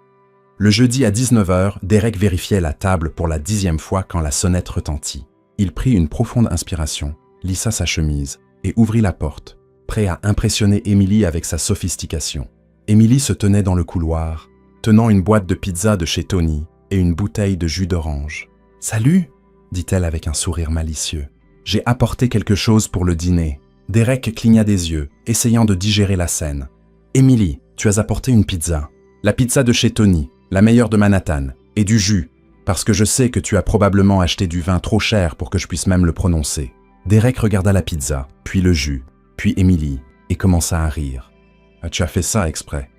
Le jeudi à 19h, Derek vérifiait la table pour la 10e fois quand la sonnette retentit. Il prit une profonde inspiration, lissa sa chemise et ouvrit la porte, prêt à impressionner Émilie avec sa sophistication. Émilie se tenait dans le couloir, tenant une boîte de pizza de chez Tony et une bouteille de jus d'orange. « Salut !» dit-elle avec un sourire malicieux. « J'ai apporté quelque chose pour le dîner. » Derek cligna des yeux, essayant de digérer la scène. « Émilie, tu as apporté une pizza. La pizza de chez Tony, la meilleure de Manhattan, et du jus, parce que je sais que tu as probablement acheté du vin trop cher pour que je puisse même le prononcer. » Derek regarda la pizza, puis le jus, puis Émilie, et commença à rire. « Tu as fait ça exprès. »«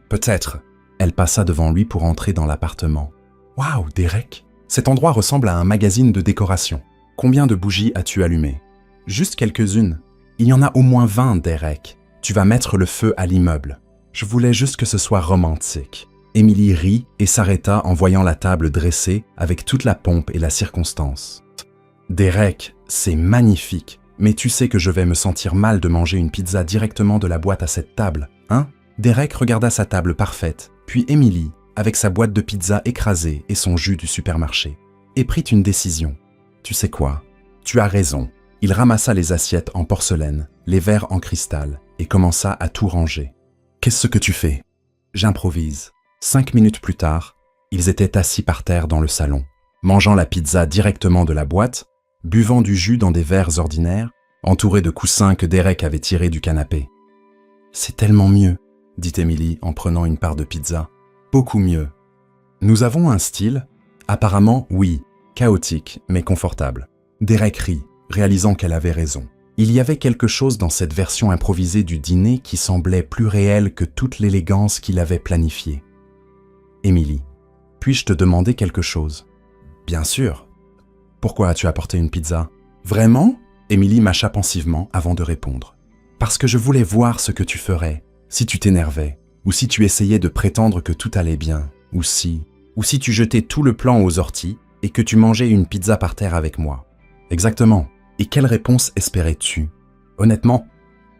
Peut-être. » Elle passa devant lui pour entrer dans l'appartement. « Waouh, Derek, cet endroit ressemble à un magazine de décoration. Combien de bougies as-tu allumées ?»« Juste quelques-unes. Il y en a au moins 20, Derek. Tu vas mettre le feu à l'immeuble. Je voulais juste que ce soit romantique. » Émilie rit et s'arrêta en voyant la table dressée avec toute la pompe et la circonstance. « Derek, c'est magnifique, mais tu sais que je vais me sentir mal de manger une pizza directement de la boîte à cette table, hein ?» Derek regarda sa table parfaite, puis Émilie, avec sa boîte de pizza écrasée et son jus du supermarché, et prit une décision. « Tu sais quoi? Tu as raison. » Il ramassa les assiettes en porcelaine, les verres en cristal, et commença à tout ranger. « Qu'est-ce que tu fais? » J'improvise. 5 minutes plus tard, ils étaient assis par terre dans le salon, mangeant la pizza directement de la boîte, buvant du jus dans des verres ordinaires, entourés de coussins que Derek avait tirés du canapé. « C'est tellement mieux, » dit Émilie en prenant une part de pizza. « Beaucoup mieux. Nous avons un style, apparemment, oui, chaotique, mais confortable. » Derek rit, réalisant qu'elle avait raison. Il y avait quelque chose dans cette version improvisée du dîner qui semblait plus réel que toute l'élégance qu'il avait planifiée. « Émilie, puis-je te demander quelque chose ?»« Bien sûr. »« Pourquoi as-tu apporté une pizza ?»« Vraiment ?» Émilie mâcha pensivement avant de répondre. « Parce que je voulais voir ce que tu ferais, si tu t'énervais, ou si tu essayais de prétendre que tout allait bien, ou si tu jetais tout le plan aux orties et que tu mangeais une pizza par terre avec moi. » « Exactement. Et quelle réponse espérais-tu ?»« Honnêtement, »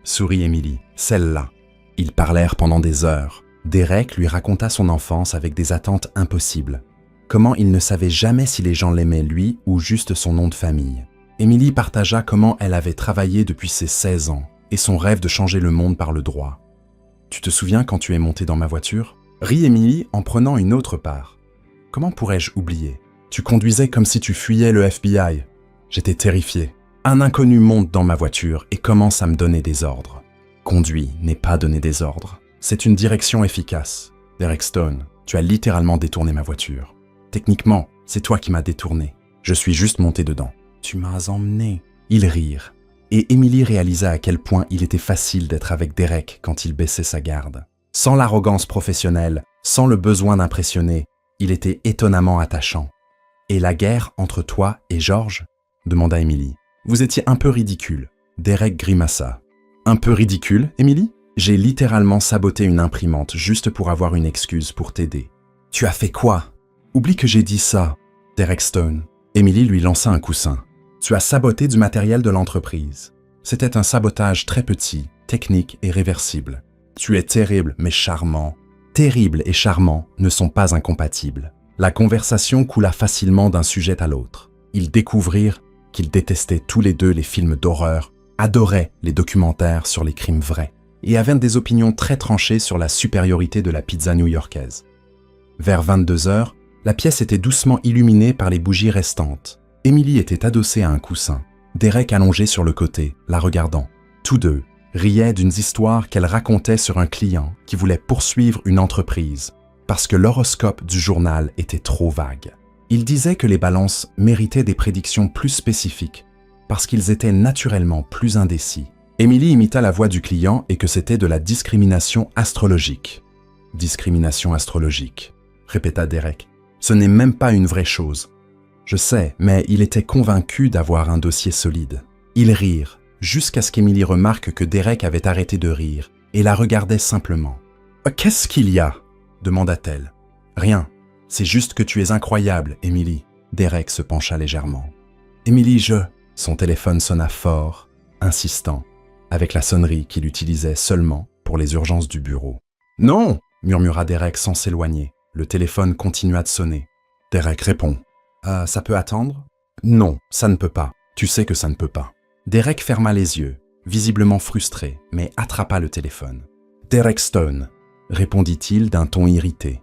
sourit Émilie, « celle-là. » Ils parlèrent pendant des heures. Derek lui raconta son enfance avec des attentes impossibles. Comment il ne savait jamais si les gens l'aimaient lui ou juste son nom de famille. Émilie partagea comment elle avait travaillé depuis ses 16 ans et son rêve de changer le monde par le droit. « Tu te souviens quand tu es montée dans ma voiture ?» Rit Émilie en prenant une autre part. « Comment pourrais-je oublier? Tu conduisais comme si tu fuyais le FBI. J'étais terrifié. Un inconnu monte dans ma voiture et commence à me donner des ordres. Conduis n'est pas donner des ordres. C'est une direction efficace. Derek Stone, tu as littéralement détourné ma voiture. Techniquement, c'est toi qui m'as détourné. Je suis juste monté dedans. Tu m'as emmené. » Ils rirent. Et Émilie réalisa à quel point il était facile d'être avec Derek quand il baissait sa garde. Sans l'arrogance professionnelle, sans le besoin d'impressionner, il était étonnamment attachant. « Et la guerre entre toi et George ?» demanda Émilie. « Vous étiez un peu ridicule. » Derek grimaça. « Un peu ridicule, Émilie ? J'ai littéralement saboté une imprimante juste pour avoir une excuse pour t'aider. »« Tu as fait quoi ?»« Oublie que j'ai dit ça, Derek Stone. » Émilie lui lança un coussin. « Tu as saboté du matériel de l'entreprise. C'était un sabotage très petit, technique et réversible. Tu es terrible mais charmant. Terrible et charmant ne sont pas incompatibles. » La conversation coula facilement d'un sujet à l'autre. Ils découvrirent qu'ils détestaient tous les deux les films d'horreur, adoraient les documentaires sur les crimes vrais et avaient des opinions très tranchées sur la supériorité de la pizza new-yorkaise. Vers 22h, la pièce était doucement illuminée par les bougies restantes. Émilie était adossée à un coussin, Derek allongé sur le côté, la regardant. Tous deux riaient d'une histoire qu'elle racontait sur un client qui voulait poursuivre une entreprise parce que l'horoscope du journal était trop vague. Il disait que les balances méritaient des prédictions plus spécifiques parce qu'ils étaient naturellement plus indécis. Émilie imita la voix du client et que c'était de la discrimination astrologique. « Discrimination astrologique », répéta Derek. « Ce n'est même pas une vraie chose. » Je sais, mais il était convaincu d'avoir un dossier solide. Ils rirent, jusqu'à ce qu'Émilie remarque que Derek avait arrêté de rire et la regardait simplement. « Qu'est-ce qu'il y a ?» demanda-t-elle. « Rien. C'est juste que tu es incroyable, Emily. » Derek se pencha légèrement. « Emily, Son téléphone sonna fort, insistant, avec la sonnerie qu'il utilisait seulement pour les urgences du bureau. « Non !» murmura Derek sans s'éloigner. Le téléphone continua de sonner. Derek répond. « Ça peut attendre ?»« Non, ça ne peut pas. Tu sais que ça ne peut pas. » Derek ferma les yeux, visiblement frustré, mais attrapa le téléphone. « Derek Stone !» répondit-il d'un ton irrité.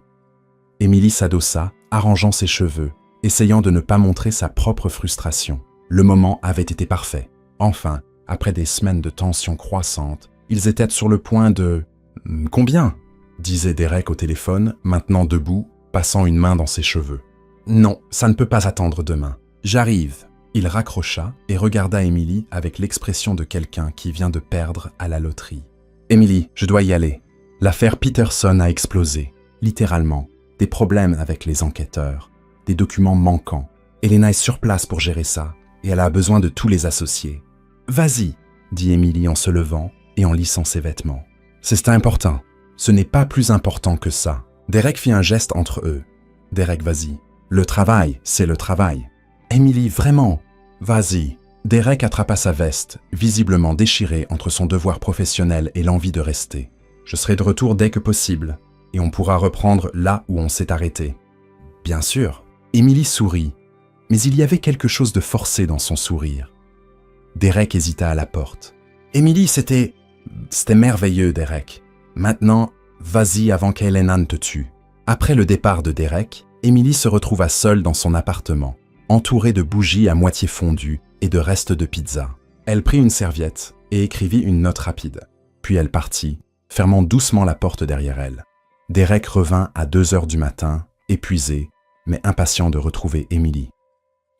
Emily s'adossa, arrangeant ses cheveux, essayant de ne pas montrer sa propre frustration. Le moment avait été parfait. Enfin, après des semaines de tension croissante, ils étaient sur le point de... « Combien ?» disait Derek au téléphone, maintenant debout, passant une main dans ses cheveux. « Non, ça ne peut pas attendre demain. J'arrive. » Il raccrocha et regarda Emily avec l'expression de quelqu'un qui vient de perdre à la loterie. « Emily, je dois y aller. L'affaire Peterson a explosé, littéralement. Des problèmes avec les enquêteurs, des documents manquants. Elena est sur place pour gérer ça, et elle a besoin de tous les associés. « Vas-y, » dit Emily en se levant et en lissant ses vêtements. « C'est important. Ce n'est pas plus important que ça. » Derek fit un geste entre eux. « Derek, vas-y. Le travail, c'est le travail. »« Emily, vraiment. Vas-y. » Derek attrapa sa veste, visiblement déchirée entre son devoir professionnel et l'envie de rester. « Je serai de retour dès que possible, et on pourra reprendre là où on s'est arrêté. » Bien sûr. Emily sourit, mais il y avait quelque chose de forcé dans son sourire. Derek hésita à la porte. « Emily, c'était merveilleux, Derek. Maintenant, vas-y avant qu'Elena ne te tue. » Après le départ de Derek, Emily se retrouva seule dans son appartement, entourée de bougies à moitié fondues et de restes de pizza. Elle prit une serviette et écrivit une note rapide. Puis elle partit, fermant doucement la porte derrière elle. Derek revint à 2 heures du matin, épuisé, mais impatient de retrouver Emily.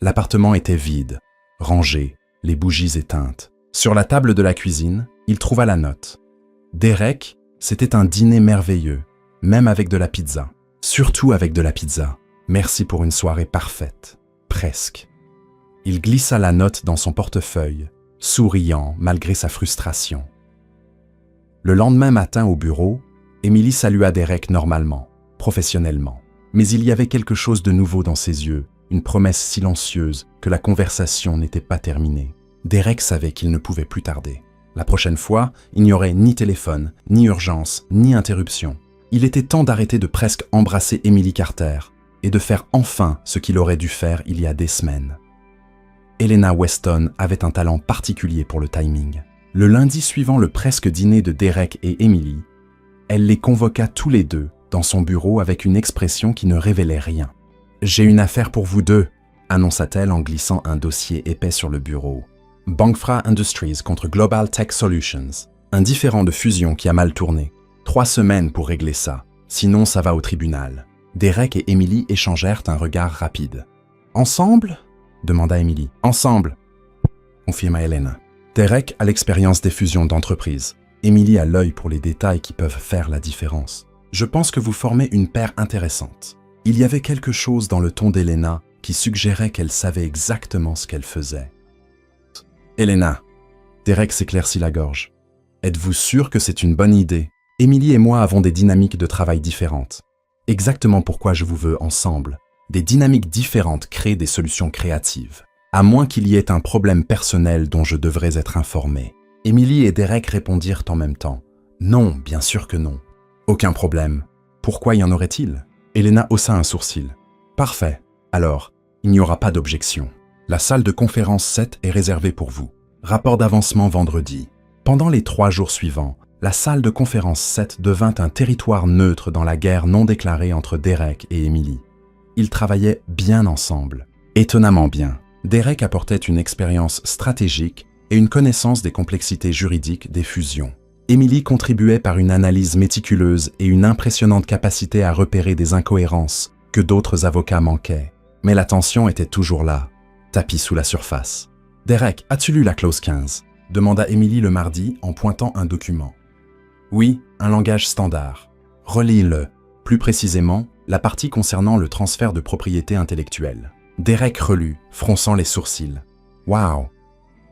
L'appartement était vide, rangé, les bougies éteintes. Sur la table de la cuisine, il trouva la note. Derek, c'était un dîner merveilleux, même avec de la pizza. Surtout avec de la pizza. Merci pour une soirée parfaite. Presque. Il glissa la note dans son portefeuille, souriant malgré sa frustration. Le lendemain matin au bureau, Emily salua Derek normalement, professionnellement. Mais il y avait quelque chose de nouveau dans ses yeux, une promesse silencieuse que la conversation n'était pas terminée. Derek savait qu'il ne pouvait plus tarder. La prochaine fois, il n'y aurait ni téléphone, ni urgence, ni interruption. Il était temps d'arrêter de presque embrasser Emily Carter et de faire enfin ce qu'il aurait dû faire il y a des semaines. Elena Weston avait un talent particulier pour le timing. Le lundi suivant le presque dîner de Derek et Emily, elle les convoqua tous les deux dans son bureau avec une expression qui ne révélait rien. « J'ai une affaire pour vous deux », annonça-t-elle en glissant un dossier épais sur le bureau. « Bankfra Industries contre Global Tech Solutions. Un différend de fusion qui a mal tourné. 3 semaines pour régler ça, sinon ça va au tribunal. » Derek et Emily échangèrent un regard rapide. « Ensemble ?» demanda Emily. « Ensemble », confirma Elena. Derek a l'expérience des fusions d'entreprise. Emily a l'œil pour les détails qui peuvent faire la différence. « Je pense que vous formez une paire intéressante. » Il y avait quelque chose dans le ton d'Elena qui suggérait qu'elle savait exactement ce qu'elle faisait. « Elena », Derek s'éclaircit la gorge. « Êtes-vous sûr que c'est une bonne idée ? Emily et moi avons des dynamiques de travail différentes. Exactement pourquoi je vous veux ensemble. Des dynamiques différentes créent des solutions créatives. À moins qu'il y ait un problème personnel dont je devrais être informé. » Emily et Derek répondirent en même temps. « Non, bien sûr que non. »« Aucun problème. Pourquoi y en aurait-il » Elena haussa un sourcil. « Parfait. Alors, il n'y aura pas d'objection. La salle de conférence 7 est réservée pour vous. Rapport d'avancement vendredi. » Pendant les 3 jours suivants, la salle de conférence 7 devint un territoire neutre dans la guerre non déclarée entre Derek et Emily. Ils travaillaient bien ensemble. Étonnamment bien. Derek apportait une expérience stratégique et une connaissance des complexités juridiques des fusions. Emily contribuait par une analyse méticuleuse et une impressionnante capacité à repérer des incohérences que d'autres avocats manquaient. Mais la tension était toujours là, tapis sous la surface. « Derek, as-tu lu la clause 15 ?» demanda Emily le mardi en pointant un document. « Oui, un langage standard. Relis-le. Plus précisément, la partie concernant le transfert de propriété intellectuelle. » Derek relut, fronçant les sourcils. « Waouh !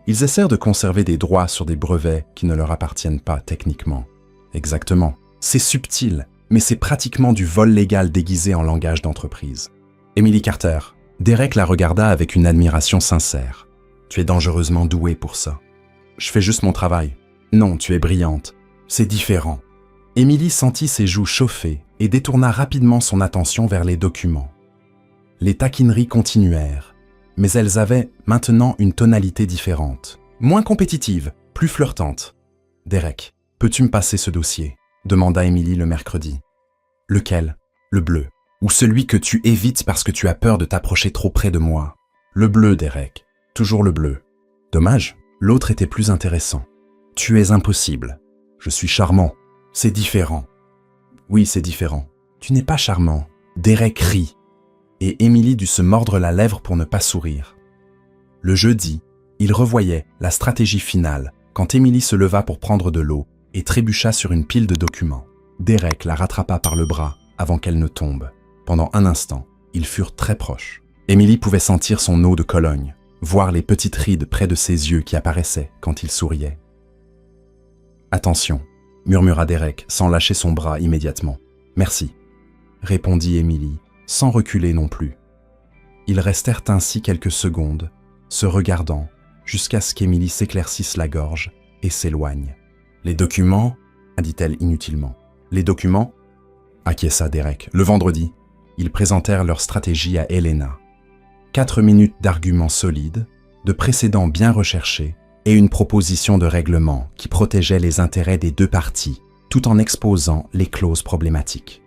Ils essayent de conserver des droits sur des brevets qui ne leur appartiennent pas techniquement. Exactement. C'est subtil, mais c'est pratiquement du vol légal déguisé en langage d'entreprise. Emily Carter, Derek la regarda avec une admiration sincère. Tu es dangereusement douée pour ça. Je fais juste mon travail. Non, tu es brillante. C'est différent. Emily sentit ses joues chauffer et détourna rapidement son attention vers les documents. Les taquineries continuèrent, mais elles avaient maintenant une tonalité différente. Moins compétitive, plus flirtante. « Derek, peux-tu me passer ce dossier ?» demanda Emily le mercredi. « Lequel ? Le bleu. Ou celui que tu évites parce que tu as peur de t'approcher trop près de moi. Le bleu, Derek. Toujours le bleu. Dommage, l'autre était plus intéressant. Tu es impossible. Je suis charmant. C'est différent. Oui, c'est différent. Tu n'es pas charmant. Derek rit. Et Emily dut se mordre la lèvre pour ne pas sourire. Le jeudi, il revoyait la stratégie finale quand Emily se leva pour prendre de l'eau et trébucha sur une pile de documents. Derek la rattrapa par le bras avant qu'elle ne tombe. Pendant un instant, ils furent très proches. Emily pouvait sentir son eau de Cologne, voir les petites rides près de ses yeux qui apparaissaient quand il souriait. « Attention », murmura Derek sans lâcher son bras immédiatement. « Merci », répondit Emily, sans reculer non plus. Ils restèrent ainsi quelques secondes, se regardant, jusqu'à ce qu'Emily s'éclaircisse la gorge et s'éloigne. « Les documents » dit-elle inutilement. « Les documents » acquiesça Derek. Le vendredi, ils présentèrent leur stratégie à Helena. 4 minutes d'arguments solides, de précédents bien recherchés et une proposition de règlement qui protégeait les intérêts des deux parties, tout en exposant les clauses problématiques.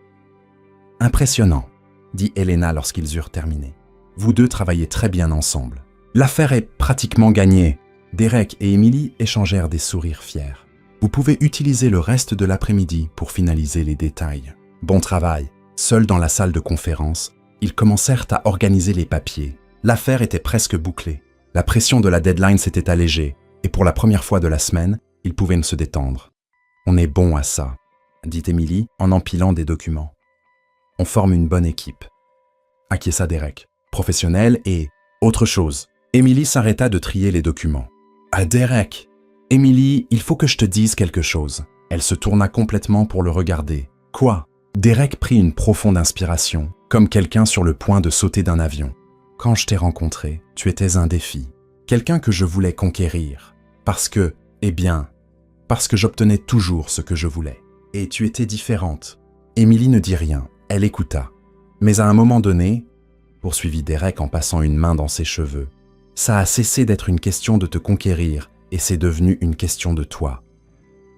« Impressionnant », dit Helena lorsqu'ils eurent terminé. « Vous deux travaillez très bien ensemble. L'affaire est pratiquement gagnée. » Derek et Emily échangèrent des sourires fiers. « Vous pouvez utiliser le reste de l'après-midi pour finaliser les détails. Bon travail. » Seuls dans la salle de conférence, ils commencèrent à organiser les papiers. L'affaire était presque bouclée. La pression de la deadline s'était allégée, et pour la première fois de la semaine, ils pouvaient se détendre. « On est bon à ça », dit Emily en empilant des documents. « On forme une bonne équipe. » Acquiesça Derek. Professionnel et autre chose. Emily s'arrêta de trier les documents. « Ah, Derek !»« Emily, il faut que je te dise quelque chose. » Elle se tourna complètement pour le regarder. « Quoi ?» Derek prit une profonde inspiration, comme quelqu'un sur le point de sauter d'un avion. « Quand je t'ai rencontré, tu étais un défi. Quelqu'un que je voulais conquérir. Parce que j'obtenais toujours ce que je voulais. Et tu étais différente. » Emily ne dit rien. Elle écouta. « Mais à un moment donné, » poursuivit Derek en passant une main dans ses cheveux, « ça a cessé d'être une question de te conquérir et c'est devenu une question de toi.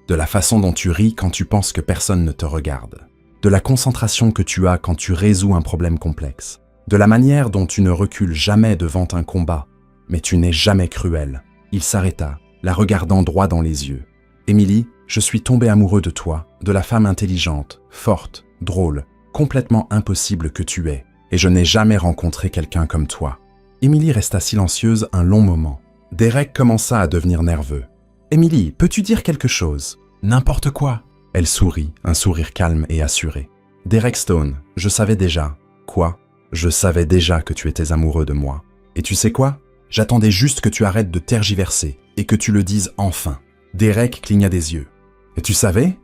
De la façon dont tu ris quand tu penses que personne ne te regarde. De la concentration que tu as quand tu résous un problème complexe. De la manière dont tu ne recules jamais devant un combat, mais tu n'es jamais cruel. » Il s'arrêta, la regardant droit dans les yeux. « Emily, je suis tombé amoureux de toi, de la femme intelligente, forte, drôle, complètement impossible que tu es, et je n'ai jamais rencontré quelqu'un comme toi. » Emily resta silencieuse un long moment. Derek commença à devenir nerveux. « Emily, peux-tu dire quelque chose ? N'importe quoi. » Elle sourit, un sourire calme et assuré. « Derek Stone, je savais déjà. » « Quoi ? Je savais déjà que tu étais amoureux de moi. Et tu sais quoi ? J'attendais juste que tu arrêtes de tergiverser et que tu le dises enfin. » Derek cligna des yeux. « Et tu savais ?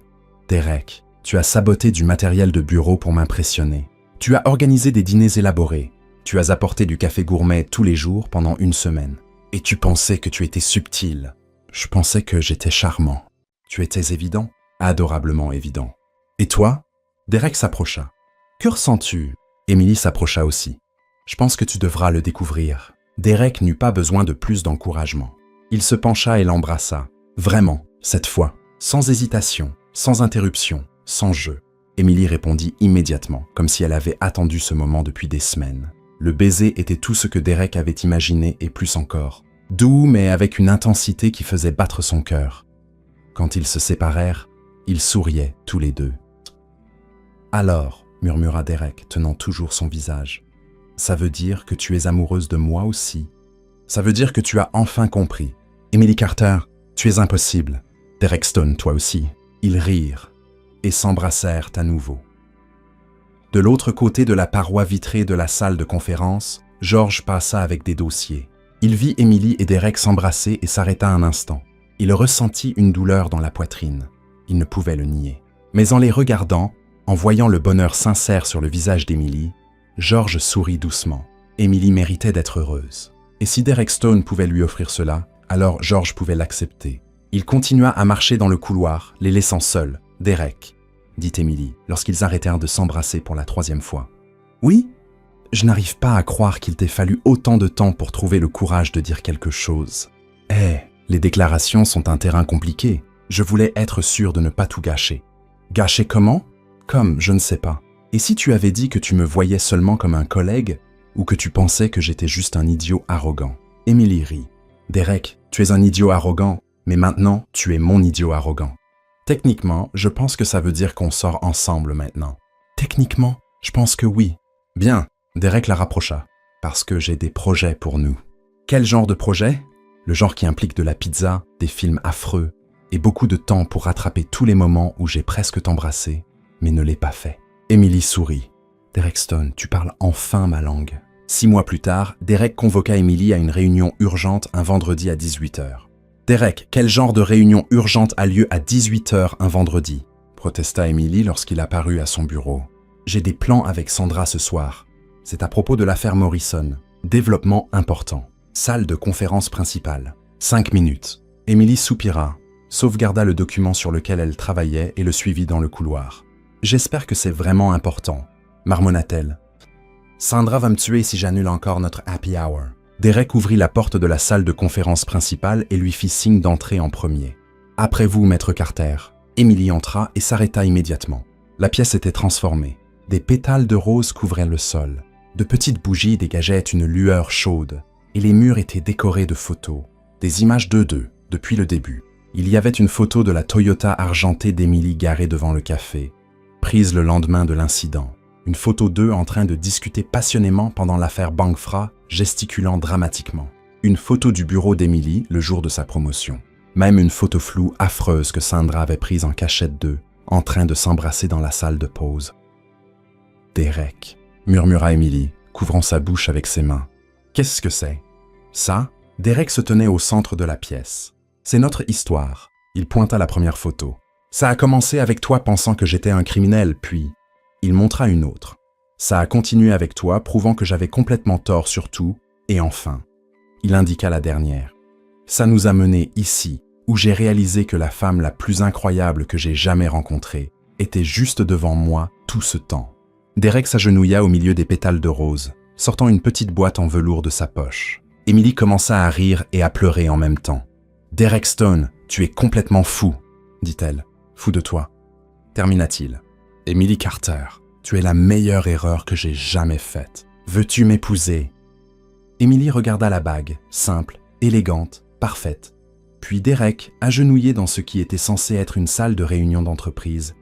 Derek, tu as saboté du matériel de bureau pour m'impressionner. Tu as organisé des dîners élaborés. Tu as apporté du café gourmet tous les jours pendant 1 semaine. Et tu pensais que tu étais subtil. Je pensais que j'étais charmant. Tu étais évident, adorablement évident. Et toi ? » Derek s'approcha. « Que ressens-tu » Emily s'approcha aussi. « Je pense que tu devras le découvrir. » Derek n'eut pas besoin de plus d'encouragement. Il se pencha et l'embrassa. Vraiment, cette fois, sans hésitation, sans interruption, sans jeu. Emily répondit immédiatement, comme si elle avait attendu ce moment depuis des semaines. Le baiser était tout ce que Derek avait imaginé et plus encore. Doux, mais avec une intensité qui faisait battre son cœur. Quand ils se séparèrent, ils souriaient tous les deux. « Alors » murmura Derek, tenant toujours son visage. « Ça veut dire que tu es amoureuse de moi aussi. Ça veut dire que tu as enfin compris. Emily Carter, tu es impossible. Derek Stone, toi aussi. » Ils rirent et s'embrassèrent à nouveau. De l'autre côté de la paroi vitrée de la salle de conférence, George passa avec des dossiers. Il vit Emily et Derek s'embrasser et s'arrêta un instant. Il ressentit une douleur dans la poitrine. il ne pouvait le nier. Mais en les regardant, en voyant le bonheur sincère sur le visage d'Emily, George sourit doucement. Emily méritait d'être heureuse. Et si Derek Stone pouvait lui offrir cela, alors George pouvait l'accepter. Il continua à marcher dans le couloir, les laissant seuls. « Derek », dit Emily, lorsqu'ils arrêtèrent de s'embrasser pour la 3e fois. « Oui ? Je n'arrive pas à croire qu'il t'ait fallu autant de temps pour trouver le courage de dire quelque chose. Les déclarations sont un terrain compliqué. Je voulais être sûr de ne pas tout gâcher. » « Gâcher comment ? Comme, je ne sais pas. Et si tu avais dit que tu me voyais seulement comme un collègue ou que tu pensais que j'étais juste un idiot arrogant ?» Emily rit. « Derek, tu es un idiot arrogant, mais maintenant, tu es mon idiot arrogant. Techniquement, je pense que ça veut dire qu'on sort ensemble maintenant. » « Techniquement, je pense que oui. » « Bien. » Derek la rapprocha. « Parce que j'ai des projets pour nous. » « Quel genre de projet ? Le genre qui implique de la pizza, des films affreux, et beaucoup de temps pour rattraper tous les moments où j'ai presque t'embrassé, mais ne l'ai pas fait. » Emily sourit. « Derek Stone, tu parles enfin ma langue. » 6 mois plus tard, Derek convoqua Emily à une réunion urgente un vendredi à 18h. « Derek, quel genre de réunion urgente a lieu à 18h un vendredi ?» protesta Emily lorsqu'il apparut à son bureau. « J'ai des plans avec Sandra ce soir. C'est à propos de l'affaire Morrison. Développement important. Salle de conférence principale. 5 minutes. » Emily soupira, sauvegarda le document sur lequel elle travaillait et le suivit dans le couloir. « J'espère que c'est vraiment important, » marmonna-t-elle. « Sandra va me tuer si j'annule encore notre happy hour. » Derek ouvrit la porte de la salle de conférence principale et lui fit signe d'entrer en premier. « Après vous, maître Carter. » Emily entra et s'arrêta immédiatement. La pièce était transformée. Des pétales de rose couvraient le sol. De petites bougies dégageaient une lueur chaude et les murs étaient décorés de photos. Des images d'eux depuis le début. Il y avait une photo de la Toyota argentée d'Emily garée devant le café, prise le lendemain de l'incident. Une photo d'eux en train de discuter passionnément pendant l'affaire Bankfra, gesticulant dramatiquement. Une photo du bureau d'Emily le jour de sa promotion. Même une photo floue affreuse que Sandra avait prise en cachette d'eux, en train de s'embrasser dans la salle de pause. « Derek », murmura Emily, couvrant sa bouche avec ses mains. « Qu'est-ce que c'est ?» Ça, Derek se tenait au centre de la pièce. « C'est notre histoire. » Il pointa la première photo. « Ça a commencé avec toi pensant que j'étais un criminel, puis... » Il montra une autre. « Ça a continué avec toi, prouvant que j'avais complètement tort sur tout, et enfin... » Il indiqua la dernière. « Ça nous a menés ici, où j'ai réalisé que la femme la plus incroyable que j'ai jamais rencontrée était juste devant moi tout ce temps. » Derek s'agenouilla au milieu des pétales de rose, sortant une petite boîte en velours de sa poche. Emily commença à rire et à pleurer en même temps. « Derek Stone, tu es complètement fou, » dit-elle. « Fou de toi, » termina-t-il. « Emily Carter, tu es la meilleure erreur que j'ai jamais faite. Veux-tu m'épouser ?» Emily regarda la bague, simple, élégante, parfaite. Puis Derek, agenouillé dans ce qui était censé être une salle de réunion d'entreprise,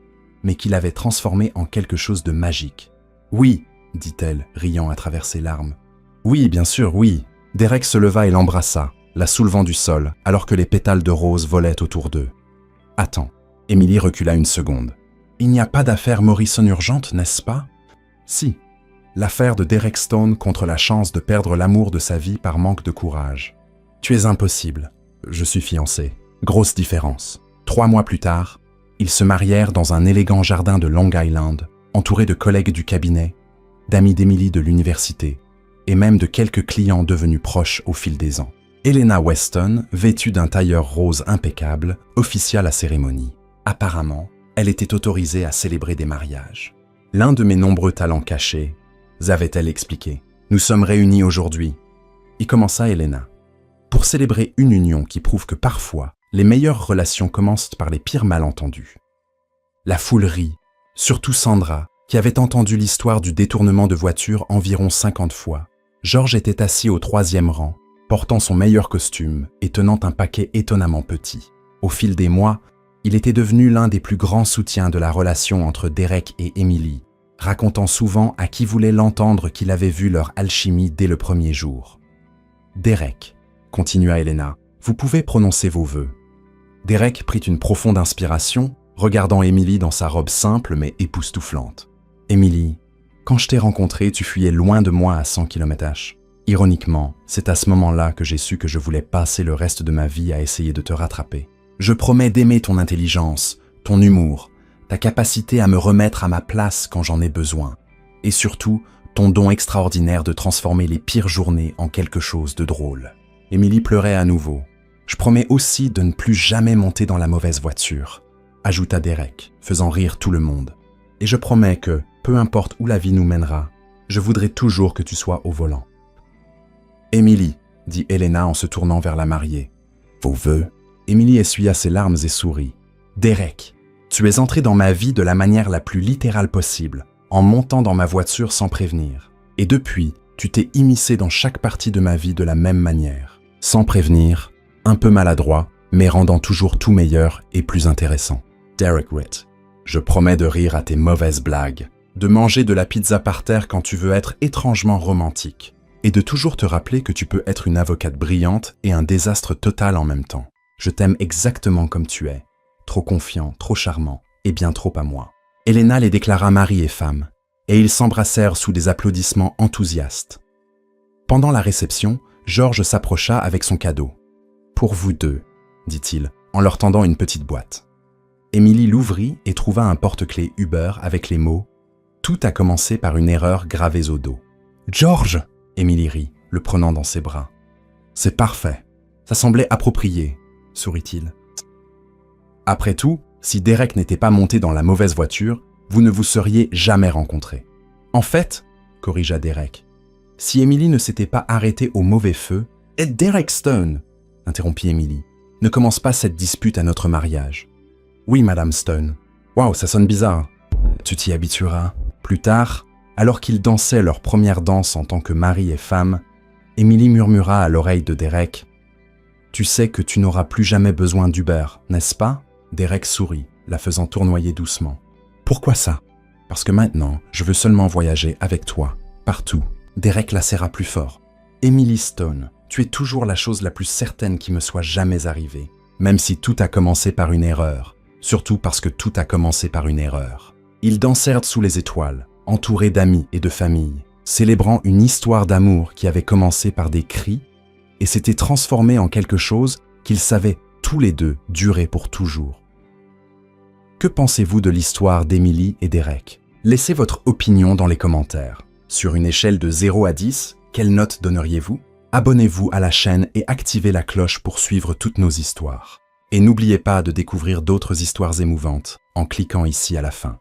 mais qu'il avait transformé en quelque chose de magique. « Oui, » dit-elle, riant à travers ses larmes. « Oui, bien sûr, oui. » Derek se leva et l'embrassa, la soulevant du sol, alors que les pétales de rose volaient autour d'eux. « Attends. » Emily recula une seconde. « Il n'y a pas d'affaire Morrison urgente, n'est-ce pas ?»« Si. L'affaire de Derek Stone contre la chance de perdre l'amour de sa vie par manque de courage. Tu es impossible. Je suis fiancé. Grosse différence. 3 mois plus tard, ils se marièrent dans un élégant jardin de Long Island, entourés de collègues du cabinet, d'amis d'Emily de l'université, et même de quelques clients devenus proches au fil des ans. Helena Weston, vêtue d'un tailleur rose impeccable, officia la cérémonie. Apparemment, elle était autorisée à célébrer des mariages. « L'un de mes nombreux talents cachés, » avait-elle expliqué. « Nous sommes réunis aujourd'hui. » Y commença Helena. « Pour célébrer une union qui prouve que parfois, les meilleures relations commencent par les pires malentendus. » La foule rit, surtout Sandra, qui avait entendu l'histoire du détournement de voiture environ 50 fois. George était assis au 3e rang, portant son meilleur costume et tenant un paquet étonnamment petit. Au fil des mois, il était devenu l'un des plus grands soutiens de la relation entre Derek et Emily, racontant souvent à qui voulait l'entendre qu'il avait vu leur alchimie dès le premier jour. « Derek, » continua Helena, « vous pouvez prononcer vos vœux. » Derek prit une profonde inspiration, regardant Emily dans sa robe simple mais époustouflante. « Emily, quand je t'ai rencontrée, tu fuyais loin de moi à 100 km/h. Ironiquement, c'est à ce moment-là que j'ai su que je voulais passer le reste de ma vie à essayer de te rattraper. Je promets d'aimer ton intelligence, ton humour, ta capacité à me remettre à ma place quand j'en ai besoin, et surtout, ton don extraordinaire de transformer les pires journées en quelque chose de drôle. Émilie pleurait à nouveau. Je promets aussi de ne plus jamais monter dans la mauvaise voiture, ajouta Derek, faisant rire tout le monde. Et je promets que, peu importe où la vie nous mènera, je voudrais toujours que tu sois au volant. Émilie, dit Helena en se tournant vers la mariée. Vos vœux. Émilie essuya ses larmes et sourit. Derek, tu es entré dans ma vie de la manière la plus littérale possible, en montant dans ma voiture sans prévenir. Et depuis, tu t'es immiscé dans chaque partie de ma vie de la même manière, sans prévenir, un peu maladroit, mais rendant toujours tout meilleur et plus intéressant. Derek Ritt, je promets de rire à tes mauvaises blagues, de manger de la pizza par terre quand tu veux être étrangement romantique, et de toujours te rappeler que tu peux être une avocate brillante et un désastre total en même temps. Je t'aime exactement comme tu es, trop confiant, trop charmant, et bien trop à moi. Helena les déclara mari et femme, et ils s'embrassèrent sous des applaudissements enthousiastes. Pendant la réception, George s'approcha avec son cadeau. « Pour vous deux », dit-il, en leur tendant une petite boîte. Émilie l'ouvrit et trouva un porte-clés Uber avec les mots « Tout a commencé par une erreur gravée au dos ». « George !» Émilie rit, le prenant dans ses bras. « C'est parfait. Ça semblait approprié, » sourit-il. Après tout, si Derek n'était pas monté dans la mauvaise voiture, vous ne vous seriez jamais rencontrés. En fait, corrigea Derek, si Émilie ne s'était pas arrêtée au mauvais feu, « Derek Stone !» interrompit Émilie. « Ne commence pas cette dispute à notre mariage. »« Oui, Madame Stone. Waouh, ça sonne bizarre. Tu t'y habitueras. » Plus tard, alors qu'ils dansaient leur première danse en tant que mari et femme, Émilie murmura à l'oreille de Derek « Tu sais que tu n'auras plus jamais besoin d'Uber, n'est-ce pas ?» Derek sourit, la faisant tournoyer doucement. « Pourquoi ça ?»« Parce que maintenant, je veux seulement voyager avec toi, partout. » Derek la serra plus fort. « Emily Stone, tu es toujours la chose la plus certaine qui me soit jamais arrivée, même si tout a commencé par une erreur, surtout parce que tout a commencé par une erreur. » Ils dansèrent sous les étoiles, entourés d'amis et de famille, célébrant une histoire d'amour qui avait commencé par des cris et s'était transformée en quelque chose qu'ils savaient tous les deux durer pour toujours. Que pensez-vous de l'histoire d'Emily et Derek? Laissez votre opinion dans les commentaires. Sur une échelle de 0 à 10, quelle note donneriez-vous? Abonnez-vous à la chaîne et activez la cloche pour suivre toutes nos histoires. Et n'oubliez pas de découvrir d'autres histoires émouvantes en cliquant ici à la fin.